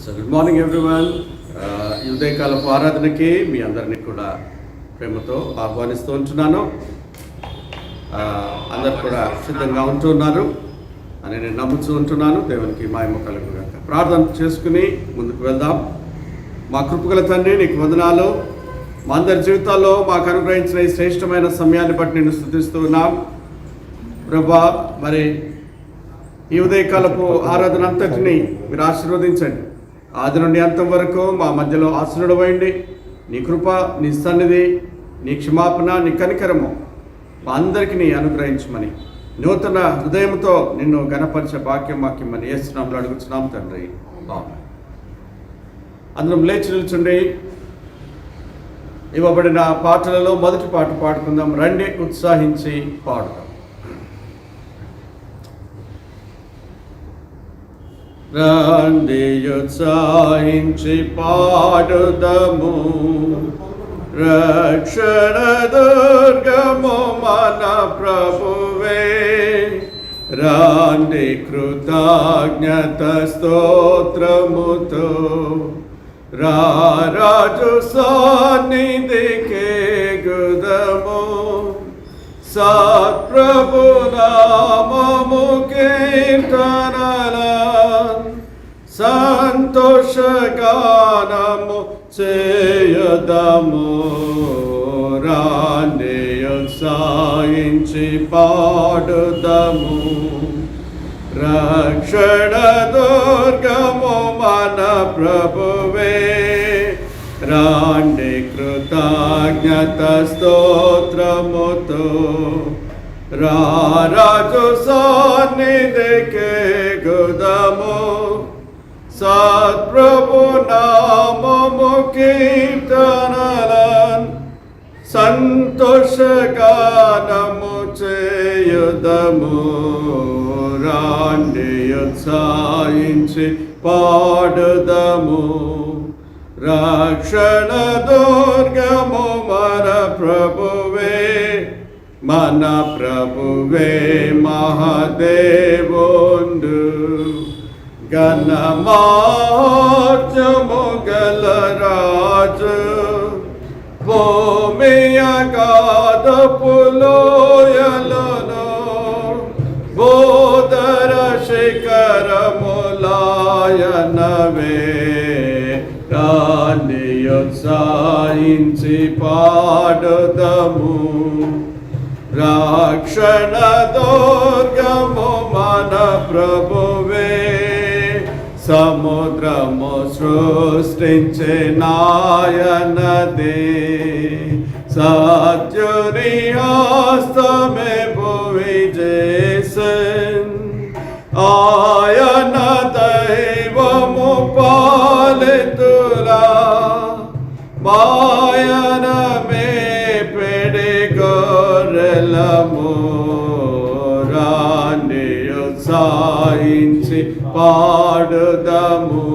So good morning everyone. ఈ ఉదయకాలపు ఆరాధనకి మీ అందరినీ కూడా ప్రేమతో ఆహ్వానిస్తూ ఉంటున్నాను. అందరు కూడా సిద్ధంగా ఉంటున్నారు అని నేను నమ్ముతూ ఉంటున్నాను. దేవునికి మహిమ కలుగుగాక. ప్రార్థన చేసుకుని ముందుకు వెళ్దాం. మా కృపగల తండ్రి, నీకు వందనాలు. మా అందరి జీవితాల్లో మాకు అనుగ్రహించిన ఈ శ్రేష్టమైన సమయాన్ని బట్టి నేను స్తుతిస్తూ ఉన్నాం ప్రభా. మరి ఈ ఉదయకాలపు ఆరాధన అంతటిని మీరు ఆశీర్వదించండి. ఆది నుండి అంతం వరకు మా మధ్యలో ఆశీర్వడమైంది. నీ కృప, నీ సన్నిధి, నీ క్షమాపణ, నీ కనికరము మా అందరికీ అనుగ్రహించమని నూతన హృదయంతో నిన్ను గణపరిచే భాగ్యం మాకిమ్మని యేసునామములో అడుగుతున్నాం తండ్రి. ఆమేన్. అందరం లేచి నిల్చుండి ఇవ్వబడిన పాటలలో మొదటి పాట పాడుకుందాం. రండి ఉత్సాహించి పాడుదాం. రండి ఉత్సాహించి పాడుదము, రక్షణ దుర్గము మన ప్రభువే. రండి కృతజ్ఞత స్తోత్రముతో రారాజు సన్నిధికే గుదము. సత్ప్రభు నామము కీర్తనల సంతోషగానము చేయదము. రాండి ఉత్సాహించి పాడుదము, రక్షణ దుర్గము మన ప్రభువే. రాండి కృతజ్ఞత స్తోత్రముతో రారాజు సన్నిధికే గుదము. సత్ప్రభు నామము కీర్తనలన్ సంతోషగానము చేయుదము. రాండి ఉత్సాహించి పాడుదము, రక్షణ దుర్గము మన ప్రభువే. మన ప్రభువే మహాదేవుండు, ఘనమార్జము గల రాజు. భూమి అగాధపు లోయలను బోధర శిఖరములాయనవే. రాండి ఉత్సాహించి పాడుదము, రక్షణ దుర్గము మన ప్రభువే. సముద్రము సృష్టించే నాయనదే, సత్యుని హస్తమే భువి చేసెన్. ఆయన దైవము పాలితులా మాయనమే పెడి గొర్రెలము. రాండి ఉత్సాహించి పాడుదము,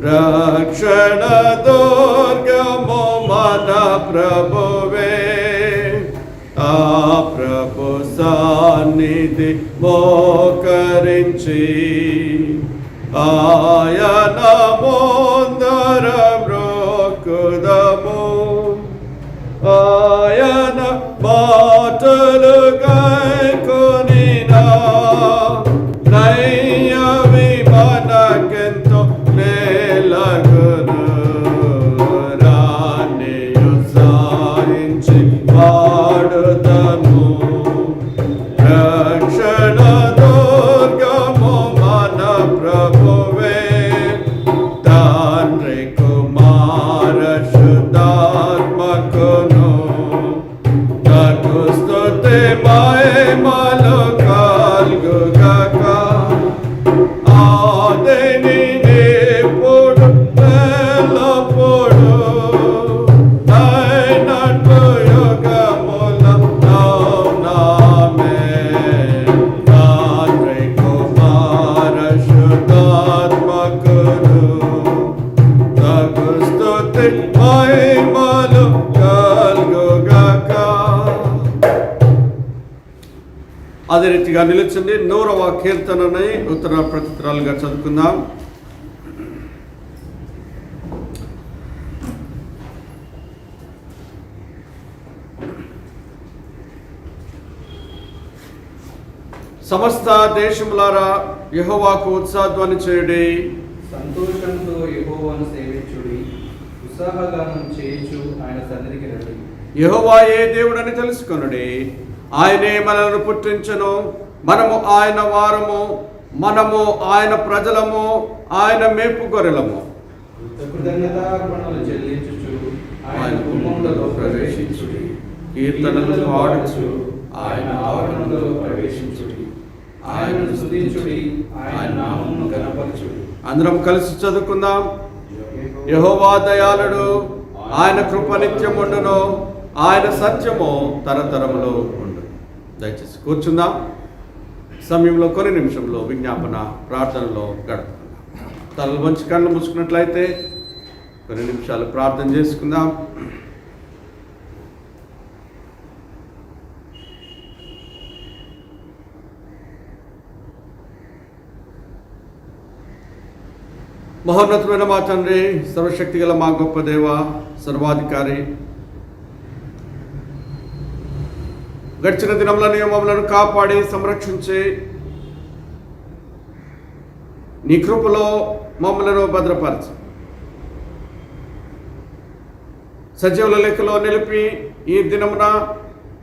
రక్షణ దుర్గము మన ప్రభువే. ఆ ప్రభు సన్నిధి మోకరించి ఆయన ముందర మ్రోకుదము. ఆయన మాటలు గైకొనినా నయ్యవి మనకెంతో మేలగును. రాండి ఉత్సాహించి పాడుదము, రక్షణ దుర్గము మన ప్రభువే. తండ్రి కుమార శుద్ధాత్మకును తగు స్తుతి మహిమలు కలుగుగాక. ఆదిని ఇప్పుడు ఎల్లప్పుడు అయినట్టు యుగముల నామే. తండ్రి కుమార శుద్ధాత్మకును తగు స్తుతి మహిమలు కలుగుగాక. అదే రీతిగా నిలిచింది 100వ కీర్తనని ఉత్తర ప్రత్యుత్తరాలుగా చదువుకుందాం. సమస్త దేశములారా యెహోవాకు ఉత్సాహధ్వని చేయుడి. సంతోషంతో యెహోవాను సేవించుడి. ఉత్సాహగానం చేయుచు ఆయన సన్నిధికి రండి. యెహోవాయే దేవుడని తెలుసుకొనుడి. ఆయనే మనలను పుట్టించెను. మనము ఆయన వారము, మనము ఆయన ప్రజలము, ఆయన మేపు గొర్రెలము. కృతజ్ఞతార్పణలు చెల్లించుచు ఆయన గుమ్మములలో ప్రవేశించుడి. కీర్తనలు పాడుచు ఆయన ఆవరణలో ప్రవేశించుడి. ఆయనను స్తుతించుడి, ఆయన నామమును ఘనపరచుడి. అందరం కలిసి చదువుకుందాం. యెహోవా దయాళుడు, ఆయన కృప నిత్యముండును, ఆయన సత్యము తరతరములో ఉండు. దయచేసి కూర్చుందాం. సమయంలో కొన్ని నిమిషంలో విజ్ఞాపన ప్రార్థనలో గడుపుకుందాం. తలలు వంచి కళ్ళు మూసుకున్నట్లయితే కొన్ని నిమిషాలు ప్రార్థన చేసుకుందాం. మహోన్నతమైన మా తండ్రి, సర్వశక్తి గల మా గొప్ప దేవ, సర్వాధికారి, గడిచిన దినముల నియమములను కాపాడి సంరక్షించి నీ కృపలో మమ్మలను భద్రపరచు. సజీవుల లెక్కలో నిలిపి ఈ దినమున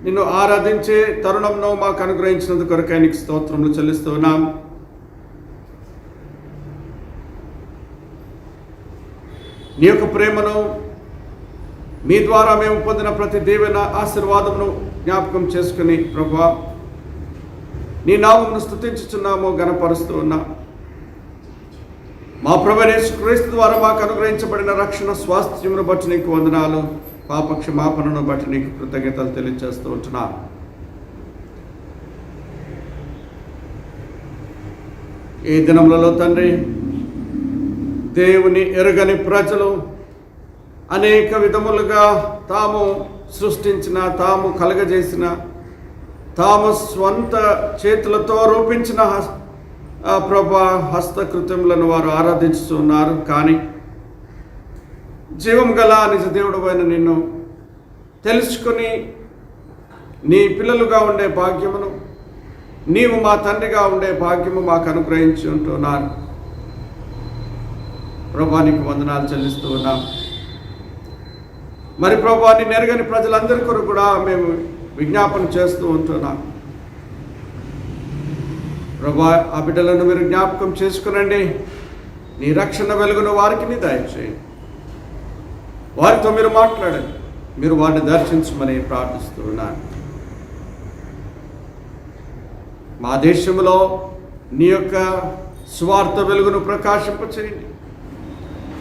నిన్ను ఆరాధించే తరుణంలో మాకు అనుగ్రహించినందుకు కొరకై నీకు స్తోత్రములు చెల్లిస్తున్నాం. నీ యొక్క ప్రేమను, మీ ద్వారా మేము పొందిన ప్రతి దీవెన ఆశీర్వాదమును జ్ఞాపకం చేసుకుని ప్రభువా నీ నామమును స్తుతించుచున్నాము, ఘనపరుస్తూ ఉన్నాం. మా ప్రభువైన యేసుక్రీస్తు ద్వారా మాకు అనుగ్రహించబడిన రక్షణ స్వాస్థ్యమును బట్టి నీకు వందనాలు, పాప క్షమాపణను బట్టి నీకు కృతజ్ఞతలు తెలియజేస్తూ ఉంటున్నా. ఈ దినములలో తండ్రి, దేవుని ఎరుగని ప్రజలు అనేక విధములుగా తాము సృష్టించిన, తాము కలగజేసిన, తాము స్వంత చేతులతో రూపించిన ప్రభా హస్తకృత్యములను వారు ఆరాధించుతున్నారు. కానీ జీవం గల నిజ దేవుడవైన నిన్ను తెలుసుకొని నీ పిల్లలుగా ఉండే భాగ్యమును, నీవు మా తండ్రిగా ఉండే భాగ్యము మాకు అనుగ్రహించి ఉంటున్నారు. ప్రభా నీకు వందనాలు చెల్లిస్తూ ఉన్నాం. మరి ప్రభా నీ నెరగని ప్రజలందరి కొరకు కూడా మేము విజ్ఞాపన చేస్తూ ఉంటున్నాం. ప్రభా ఆ బిడ్డలను మీరు జ్ఞాపకం చేసుకునండి. నీ రక్షణ వెలుగును వారికి నీ దయచేయండి. వారితో మీరు మాట్లాడండి, మీరు వారిని దర్శించమని ప్రార్థిస్తూ ఉన్నాను. మా దేశంలో నీ యొక్క స్వార్థ వెలుగును ప్రకాశింపచేయండి.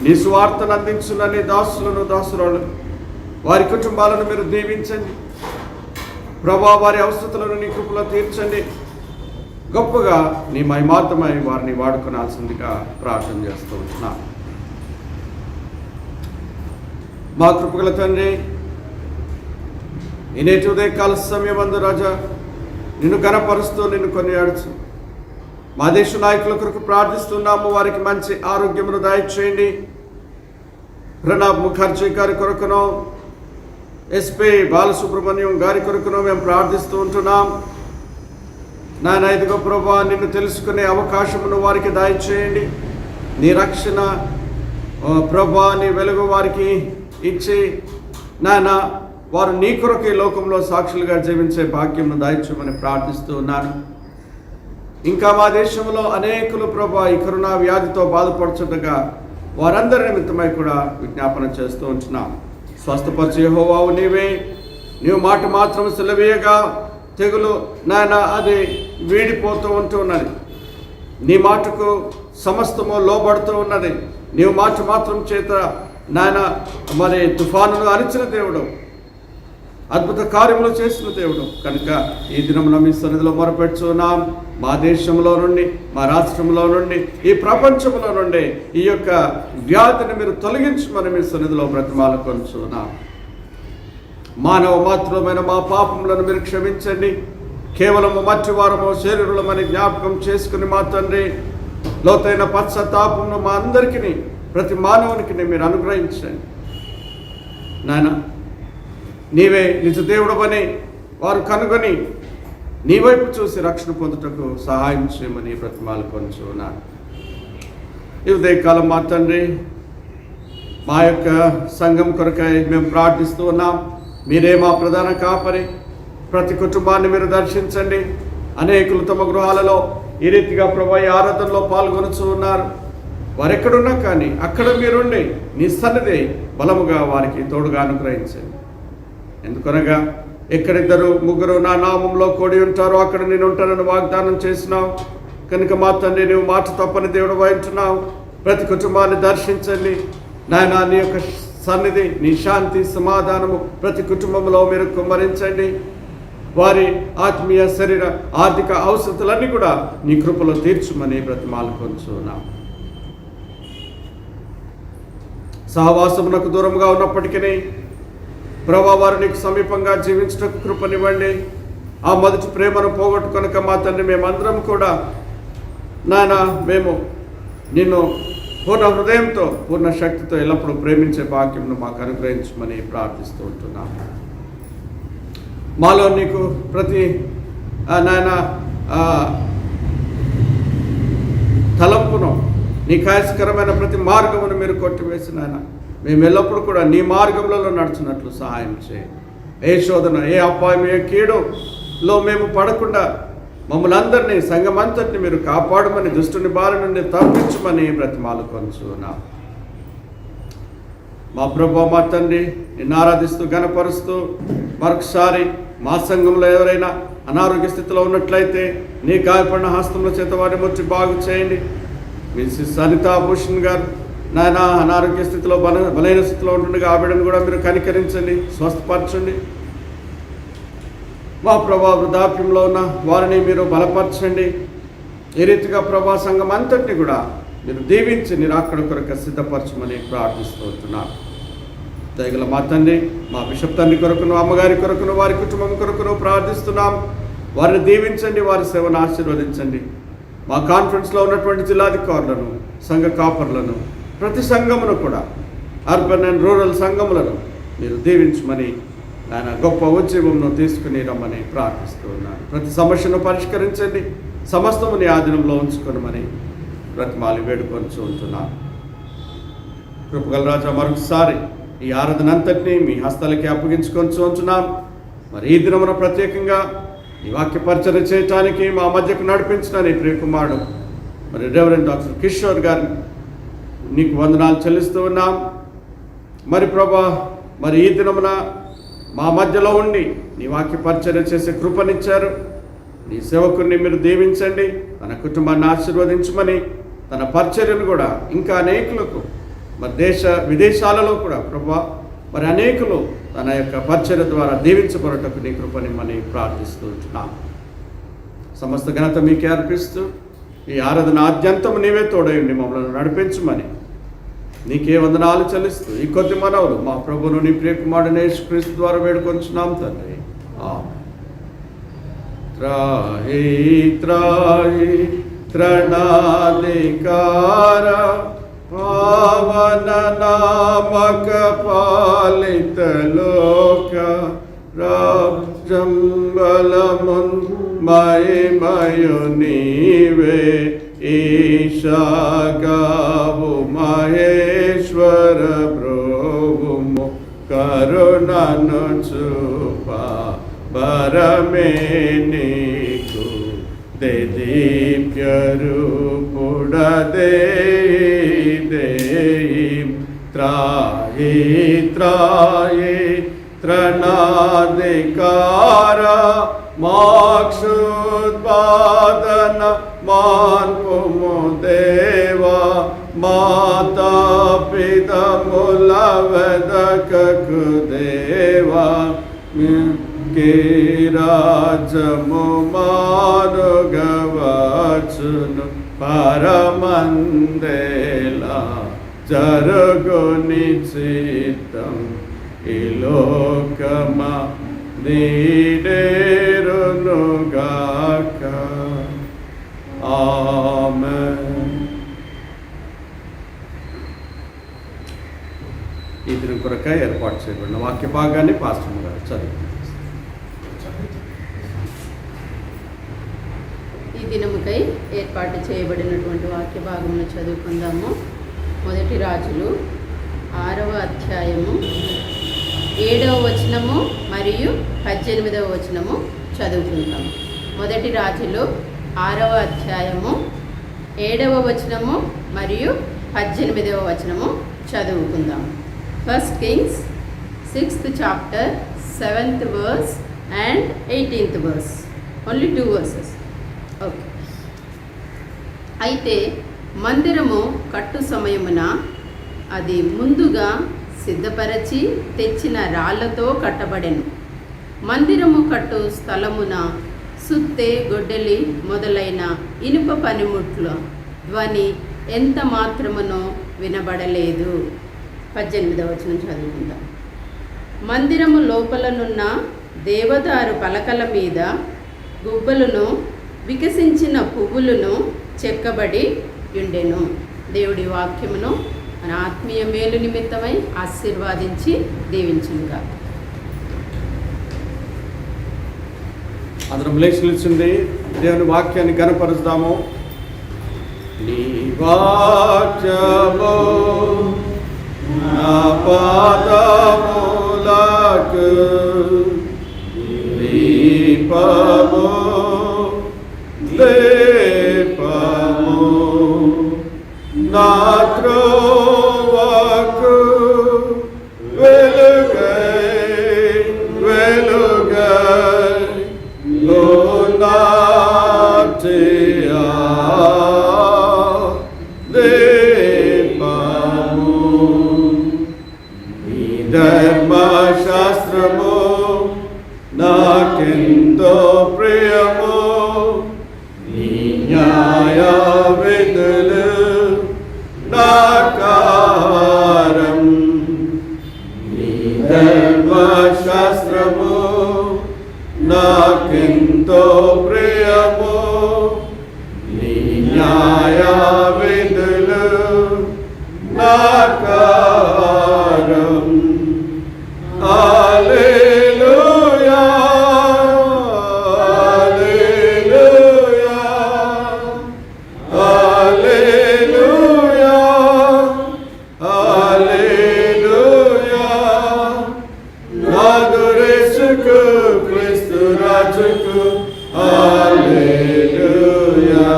నీ స్వార్థను అందించున్న నీ దాసులను, దాసురాలను, వారి కుటుంబాలను మీరు దీవించండి. ప్రభా వారి అవసరతలను నీ కృపలో తీర్చండి. గొప్పగా నీ మహిమార్థమై వారిని వాడుకోవాల్సిందిగా ప్రార్థన చేస్తూ ఉంటున్నా. మా కృపగల తండ్రి, ఈ నేటి ఉదయకాల సమయమందు రాజా నిన్ను ఘనపరుస్తూ నిన్ను కొనియాడుచు మా దేశ నాయకుల కొరకు ప్రార్థిస్తున్నాము. వారికి మంచి ఆరోగ్యమును దయచేయండి. ప్రణబ్ ముఖర్జీ గారి కొరకును, ఎస్పీ బాలసుబ్రహ్మణ్యం గారి కొరకును మేము ప్రార్థిస్తూ ఉంటున్నాం. నాయన ఇదిగో ప్రభా నిన్ను తెలుసుకునే అవకాశమును వారికి దయచేయండి. నీ రక్షణ ప్రభా నీ వెలుగు వారికి ఇచ్చి నాయన వారు నీ కొరకు ఈ లోకంలో సాక్షులుగా జీవించే భాగ్యమును దయచేయమని ప్రార్థిస్తూ ఉన్నాను. ఇంకా మా దేశంలో అనేకులు ప్రభా ఈ కరోనా వ్యాధితో బాధపడుచుండగా వారందరి నిమిత్తమై కూడా విజ్ఞాపన చేస్తూ ఉంటున్నాం. స్వస్థపరిచే యెహోవావు నీవే. నీవు మాట మాత్రం సెలవీయగా తెగులు నాయన అది వీడిపోతూ ఉంటూ ఉన్నది. నీ మాటకు సమస్తము లోబడుతూ ఉన్నది. నీవు మాట మాత్రం చేత నాయన మరి తుఫానును అరిచిన దేవుడు, అద్భుత కార్యములు చేసిన దేవుడు కనుక ఈ దినమున మీ సన్నిధిలో మొరపెట్టుచున్నాం. మా దేశంలో నుండి, మా రాష్ట్రంలో నుండి, ఈ ప్రపంచంలో నుండి ఈ యొక్క వ్యాధిని మీరు తొలగించమని మీ సన్నిధిలో బ్రతిమాలుకొంచున్నాం. మానవ మాత్రమైన మా పాపములను మీరు క్షమించండి. కేవలము మట్టివారము శరీరులమని జ్ఞాపకం చేసుకుని మా తండ్రి లోతైన పశ్చాత్తాపమును మా అందరికీ, ప్రతి మానవునికి మీరు అనుగ్రహించండి. నాయన నీవే నిజ దేవుడవని వారు కనుగొని నీ వైపు చూసి రక్షణ పొందుటకు సహాయం చేయమని బ్రతిమాలు కొంచున్నాను. ఈ ఉదయకాలం మా తండ్రి, మా యొక్క సంఘం కొరకై మేము ప్రార్థిస్తూ ఉన్నాం. మీరే మా ప్రధాన కాపరి. ప్రతి కుటుంబాన్ని మీరు దర్శించండి. అనేకులు తమ గృహాలలో ఈ రీతిగా ప్రభు ఈ ఆరాధనలో పాల్గొనుచూ ఉన్నారు. వారు ఎక్కడున్నా కానీ అక్కడ మీరుండి నీ సన్నిధి బలముగా వారికి తోడుగా అనుగ్రహించండి. ఎందుకనగా ఎక్కడిద్దరు ముగ్గురు నా నామంలో కూడి ఉంటారో అక్కడ నేను ఉంటానని వాగ్దానం చేసినావు కనుక మా తండ్రి, నువ్వు మాట తప్పని దేవుడు వహించున్నావు. ప్రతి కుటుంబాన్ని దర్శించండి నాయన. నీ యొక్క సన్నిధి, నీ శాంతి, సమాధానము ప్రతి కుటుంబంలో మీరు కుమ్మరించండి. వారి ఆత్మీయ, శరీర, ఆర్థిక అవసరతలన్నీ కూడా నీ కృపలో తీర్చుమని బ్రతిమాలు కొంచున్నాం. సహవాసమునకు దూరంగా ఉన్నప్పటికీ ప్రభా వారు నీకు సమీపంగా జీవించటకు కృపనివ్వండి. ఆ మొదటి ప్రేమను పోగొట్టుకొనక మా తండ్రి, మేమందరం కూడా నాయన మేము నిన్ను పూర్ణ హృదయంతో, పూర్ణ శక్తితో ఎల్లప్పుడూ ప్రేమించే భాగ్యంను మాకు అనుగ్రహించమని ప్రార్థిస్తూ ఉంటున్నాం. మాలో నీకు ప్రతి నాయన తలంపును, నీ కాయస్కరమైన ప్రతి మార్గమును మీరు కొట్టివేసిన ఆయన మేము ఎల్లప్పుడూ కూడా నీ మార్గంలో నడుచున్నట్లు సహాయం చేయండి. ఏ శోధన, ఏ అపాయం, ఏ కీడులో మేము పడకుండా మమ్మల్ని అందరినీ, సంఘమంతటిని మీరు కాపాడమని, దుష్టుని బారి నుండి తప్పించమని బ్రతిమాలు కొంచున్నాం. మా ప్రభు, మా తండ్రి, నిన్ను ఆరాధిస్తూ గణపరుస్తూ మరొకసారి మా సంఘంలో ఎవరైనా అనారోగ్య స్థితిలో ఉన్నట్లయితే నీ గాయపడిన హస్తముల చేత వారిని ముచ్చి బాగు చేయండి. మిస్సెస్ అనితా భూషణ్ గారు నాయన అనారోగ్య స్థితిలో బలైన స్థితిలో ఉంటుండగా ఆ బిడ్డను కూడా మీరు కనికరించండి, స్వస్థపరచండి. మా ప్రభా వృద్ధాప్యంలో ఉన్న వారిని మీరు బలపరచండి. ఈ రీతిగా ప్రభా సంఘం అంతటిని కూడా మీరు దీవించి మీరు అక్కడ కొరకు సిద్ధపరచమని ప్రార్థిస్తూ ఉంటున్నాను. దయగల మా తండ్రి, మా బిషప్ తండ్రి కొరకును, అమ్మగారి కొరకును, వారి కుటుంబం కొరకును ప్రార్థిస్తున్నాం. వారిని దీవించండి, వారి సేవను ఆశీర్వదించండి. మా కాన్ఫరెన్స్లో ఉన్నటువంటి జిల్లాధికారులను, సంఘ కాపర్లను, ప్రతి సంఘమును కూడా, అర్బన్ అండ్ రూరల్ సంఘములను మీరు దీవించమని ఆయన గొప్ప ఉద్యమంను తీసుకుని రమ్మని ప్రార్థిస్తూ ఉన్నాను. ప్రతి సమస్యను పరిష్కరించండి, సమస్తము నీ ఆధీనంలో ఉంచుకోనమని బ్రతిమాలి వేడుకొని ఉంటున్నాను. కృపగల రాజా, మరొకసారి ఈ ఆరాధన అంతటినీ మీ హస్తాలకి అప్పగించుకొని ఉంటున్నాం. మరి ఈ దినమున ప్రత్యేకంగా ఈ వాక్య పరిచయం చేయటానికి మా మధ్యకు నడిపించిన నీ ప్రియకుమారుడు మరి రెవరెండ్ డాక్టర్ కిషోర్ గారిని నీకు వందనాలు చెల్లిస్తూ ఉన్నాం. మరి ప్రభా, మరి ఈ దినమున మా మధ్యలో ఉండి నీ వాక్య పరిచర్య చేసే కృపనిచ్చారు. నీ సేవకుడిని మీరు దీవించండి, తన కుటుంబాన్ని ఆశీర్వదించమని, తన పరిచర్యను కూడా ఇంకా అనేకులకు మరి దేశ విదేశాలలో కూడా ప్రభా మరి అనేకులు తన యొక్క పరిచర్య ద్వారా దీవించబడటకు నీ కృపనిమ్మని ప్రార్థిస్తూ ఉంటున్నాం. సమస్త ఘనత మీకే అర్పిస్తూ ఈ ఆరాధన ఆద్యంతం నీవే తోడయండి మమ్మల్ని నడిపించమని నీకే వందనాలు చెల్లిస్తూ ఈ కొద్ది మనవులు మా ప్రభువును నీ ప్రియకుమారుడైన యేసుక్రీస్తు ద్వారా వేడుకొంచున్నాం తండ్రి. త్రాహి త్రాహి త్రణాధికార పావన నామక పాలిత లోక రాజంబలమున్ మహిమయు నీవే ఈశాగావు మహేశ్వర ప్రభుము కరుణను చూప బరమే నీకు దీప్యరూపుడదే త్రాహి త్రాహి త్రణాధికార మోక్షోత్పాదన మాన్పుము దేవా మాతా పితముల వెదకకు దేవా రాజము మారుగవచును పరమందేలా జరుగుని చిత్తం ఈ లోకమ నీడేరునుగాక. ఆమేన్. ఈ దినం కొరకై ఏర్పాటు చేయబడిన వాక్య భాగాన్ని పాస్టర్ గారు చదువు. దినముకై ఏర్పాటు చేయబడినటువంటి వాక్య భాగమును చదువుకుందాము. 1 రాజులు 6వ అధ్యాయము 7వ వచనము మరియు 18వ వచనము చదువుకుందాము. 1 రాజులు 6వ అధ్యాయము 7వ వచనము మరియు 18వ వచనము చదువుకుందాము. 1 Kings 6th chapter 7th verse and 18th verse. Only 2 verses. Okay. అయితే మందిరము కట్టు సమయమున అది ముందుగా సిద్ధపరచి తెచ్చిన రాళ్లతో కట్టబడెను. మందిరము కట్టు స్థలమున సుత్తె, గొడ్డలి మొదలైన ఇనుప పనిముట్ల ధ్వని ఎంత మాత్రమునో వినబడలేదు. 18వ వచనం చదువుకుందాం. మందిరము లోపలనున్న దేవదారు పలకల మీద గుబ్బలను వికసించిన పువ్వులను చెక్కబడి ఉండెను. దేవుడి వాక్యమును మన ఆత్మీయ మేలు నిమిత్తమై ఆశీర్వాదించి దీవించునుగా. అందరం లేచి నిల్చుండి దేవుని వాక్యాన్ని గణపరుస్తాము. నీ వాక్యము నా పాదములకు దీపము దీపము నా త్రోవకు వెలుగై వెలుగై లోనాచియా దీపము నీ ధర్మశాస్త్రము నాకెంతో ప్రియము. నీ న్యాయ విధులు నాకారం. నీ ధర్మశాస్త్రము నాకెంతో ప్రియము. నీ న్యాయ విధులు నాకారం. హల్లెలూయా హల్లెలూయా హల్లెలూయా హల్లెలూయా. నాదురేసుకు క్రీస్తు రాజుకు హల్లెలూయా.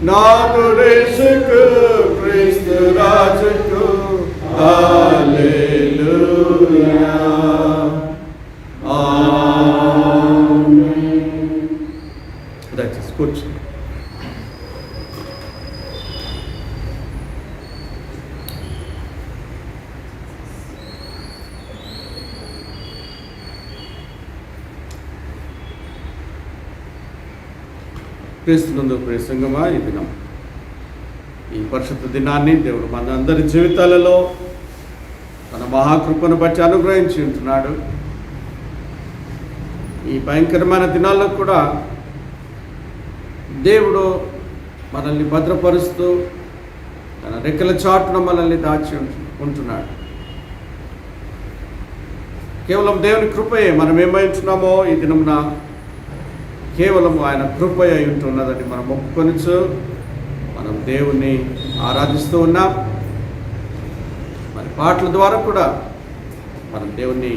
నాదురేసుకు క్రీస్తు రాజుకు హల్లెలూయా. ఆమేన్. దయచేసి కూర్చోండి. క్రీస్తునందు ప్రియ సంగమా, ఈ దినం ఈ పరిశుద్ధ దినాన్ని దేవుడు మన అందరి జీవితాలలో తన మహాకృపను బట్టి అనుగ్రహించి ఉంటున్నాడు. ఈ భయంకరమైన దినాల్లో కూడా దేవుడు మనల్ని భద్రపరుస్తూ తన రెక్కల చాటున మనల్ని దాచి ఉంటున్నాడు. కేవలం దేవుని కృపయే మనం ఏమైంటున్నామో ఈ దినమున కేవలం ఆయన కృపయ అయి ఉంటున్నదని మనం ఒప్పుకొనచ్చు. మనం దేవుణ్ణి ఆరాధిస్తూ ఉన్నాం. మరి పాటల ద్వారా కూడా మనం దేవుణ్ణి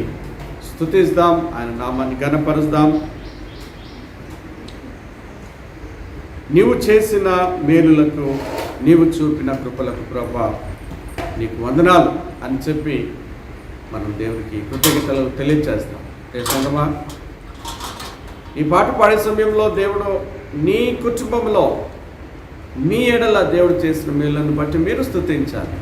స్తుతిస్తాం, ఆయన నామాన్ని ఘనపరుస్తాం. నీవు చేసిన మేలులకు, నీవు చూపిన కృపలకు ప్రభువా నీకు వందనాలు అని చెప్పి మనం దేవునికి కృతజ్ఞతలు తెలియజేస్తాం. సంగమా, ఈ పాట పాడే సమయంలో దేవుడు నీ కుటుంబంలో మీ ఎడల దేవుడు చేసిన మేళ్ళను బట్టి మీరు స్తుతించాలి.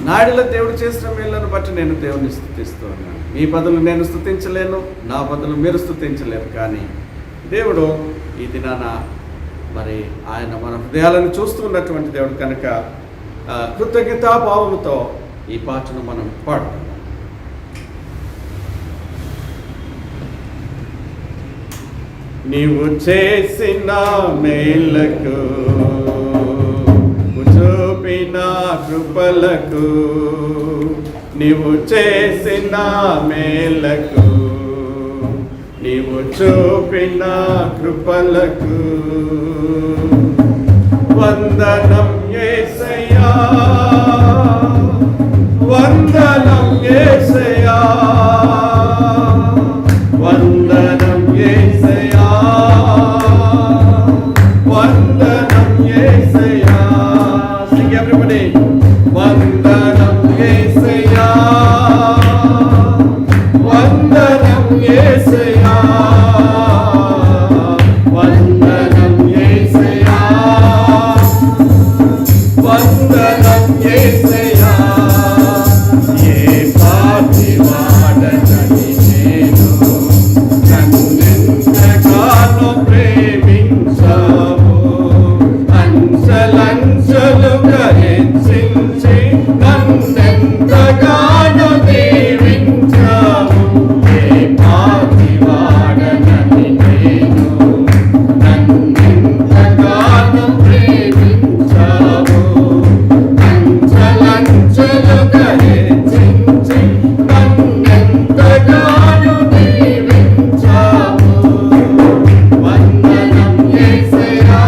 నా ఎడల దేవుడు చేసిన మేళ్ళను బట్టి నేను దేవుని స్తుతిస్తూ ఉన్నాను. మీ బదులు నేను స్తుతించలేను, నా బదులు మీరు స్తుతించలేరు. కానీ దేవుడు ఈ దినాన మరి ఆయన మన హృదయాలను చూస్తూ ఉన్నటువంటి దేవుడు కనుక కృతజ్ఞతాభావంతో ఈ పాటను మనం పాడుతాం. నీవు చేసిన మేలకు, చూపిన కృపలకు, నీవు చేసిన మేలకు, నీవు చూపిన కృపలకు వందనం యేసయ్యా, వందనం యేసయ్యా, వందనం యేసయ్యా, వందనం యేసయ్యా. Sing everybody. వందనం యేసయ్యా, వందనం యేసయ్యా, వందనం యేసయ్యా, వందనం యేసయ్యా. ఏ పాపి వాడనని నేను నన్నెంతగానో ప్రేమించావు, అంచెలంచెలుగా హెచ్చించి నన్నెంతగానో దీవించావు. ఏ పాపి వాడనని నేను నన్నెంతగానో ప్రేమించావు, అంచెలంచెలుగా హెచ్చించి నన్నెంతగానో దీవించావు. వందనం యేసయ్యా,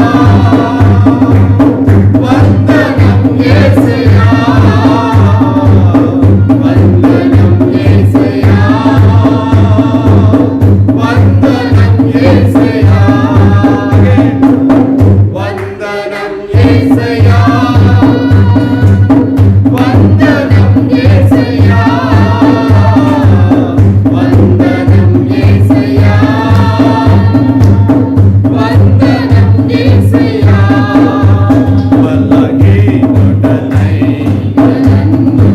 వందనం యేసయ్యా, వందనం యేసయ్యా, వందనం యేసయ్యా, వందనం యేసయ్యా, వందనం యేసయ్యా, వందనం యేసయ్యా, వందనం యేసయ్యా. బలహీనుడనైన నన్ను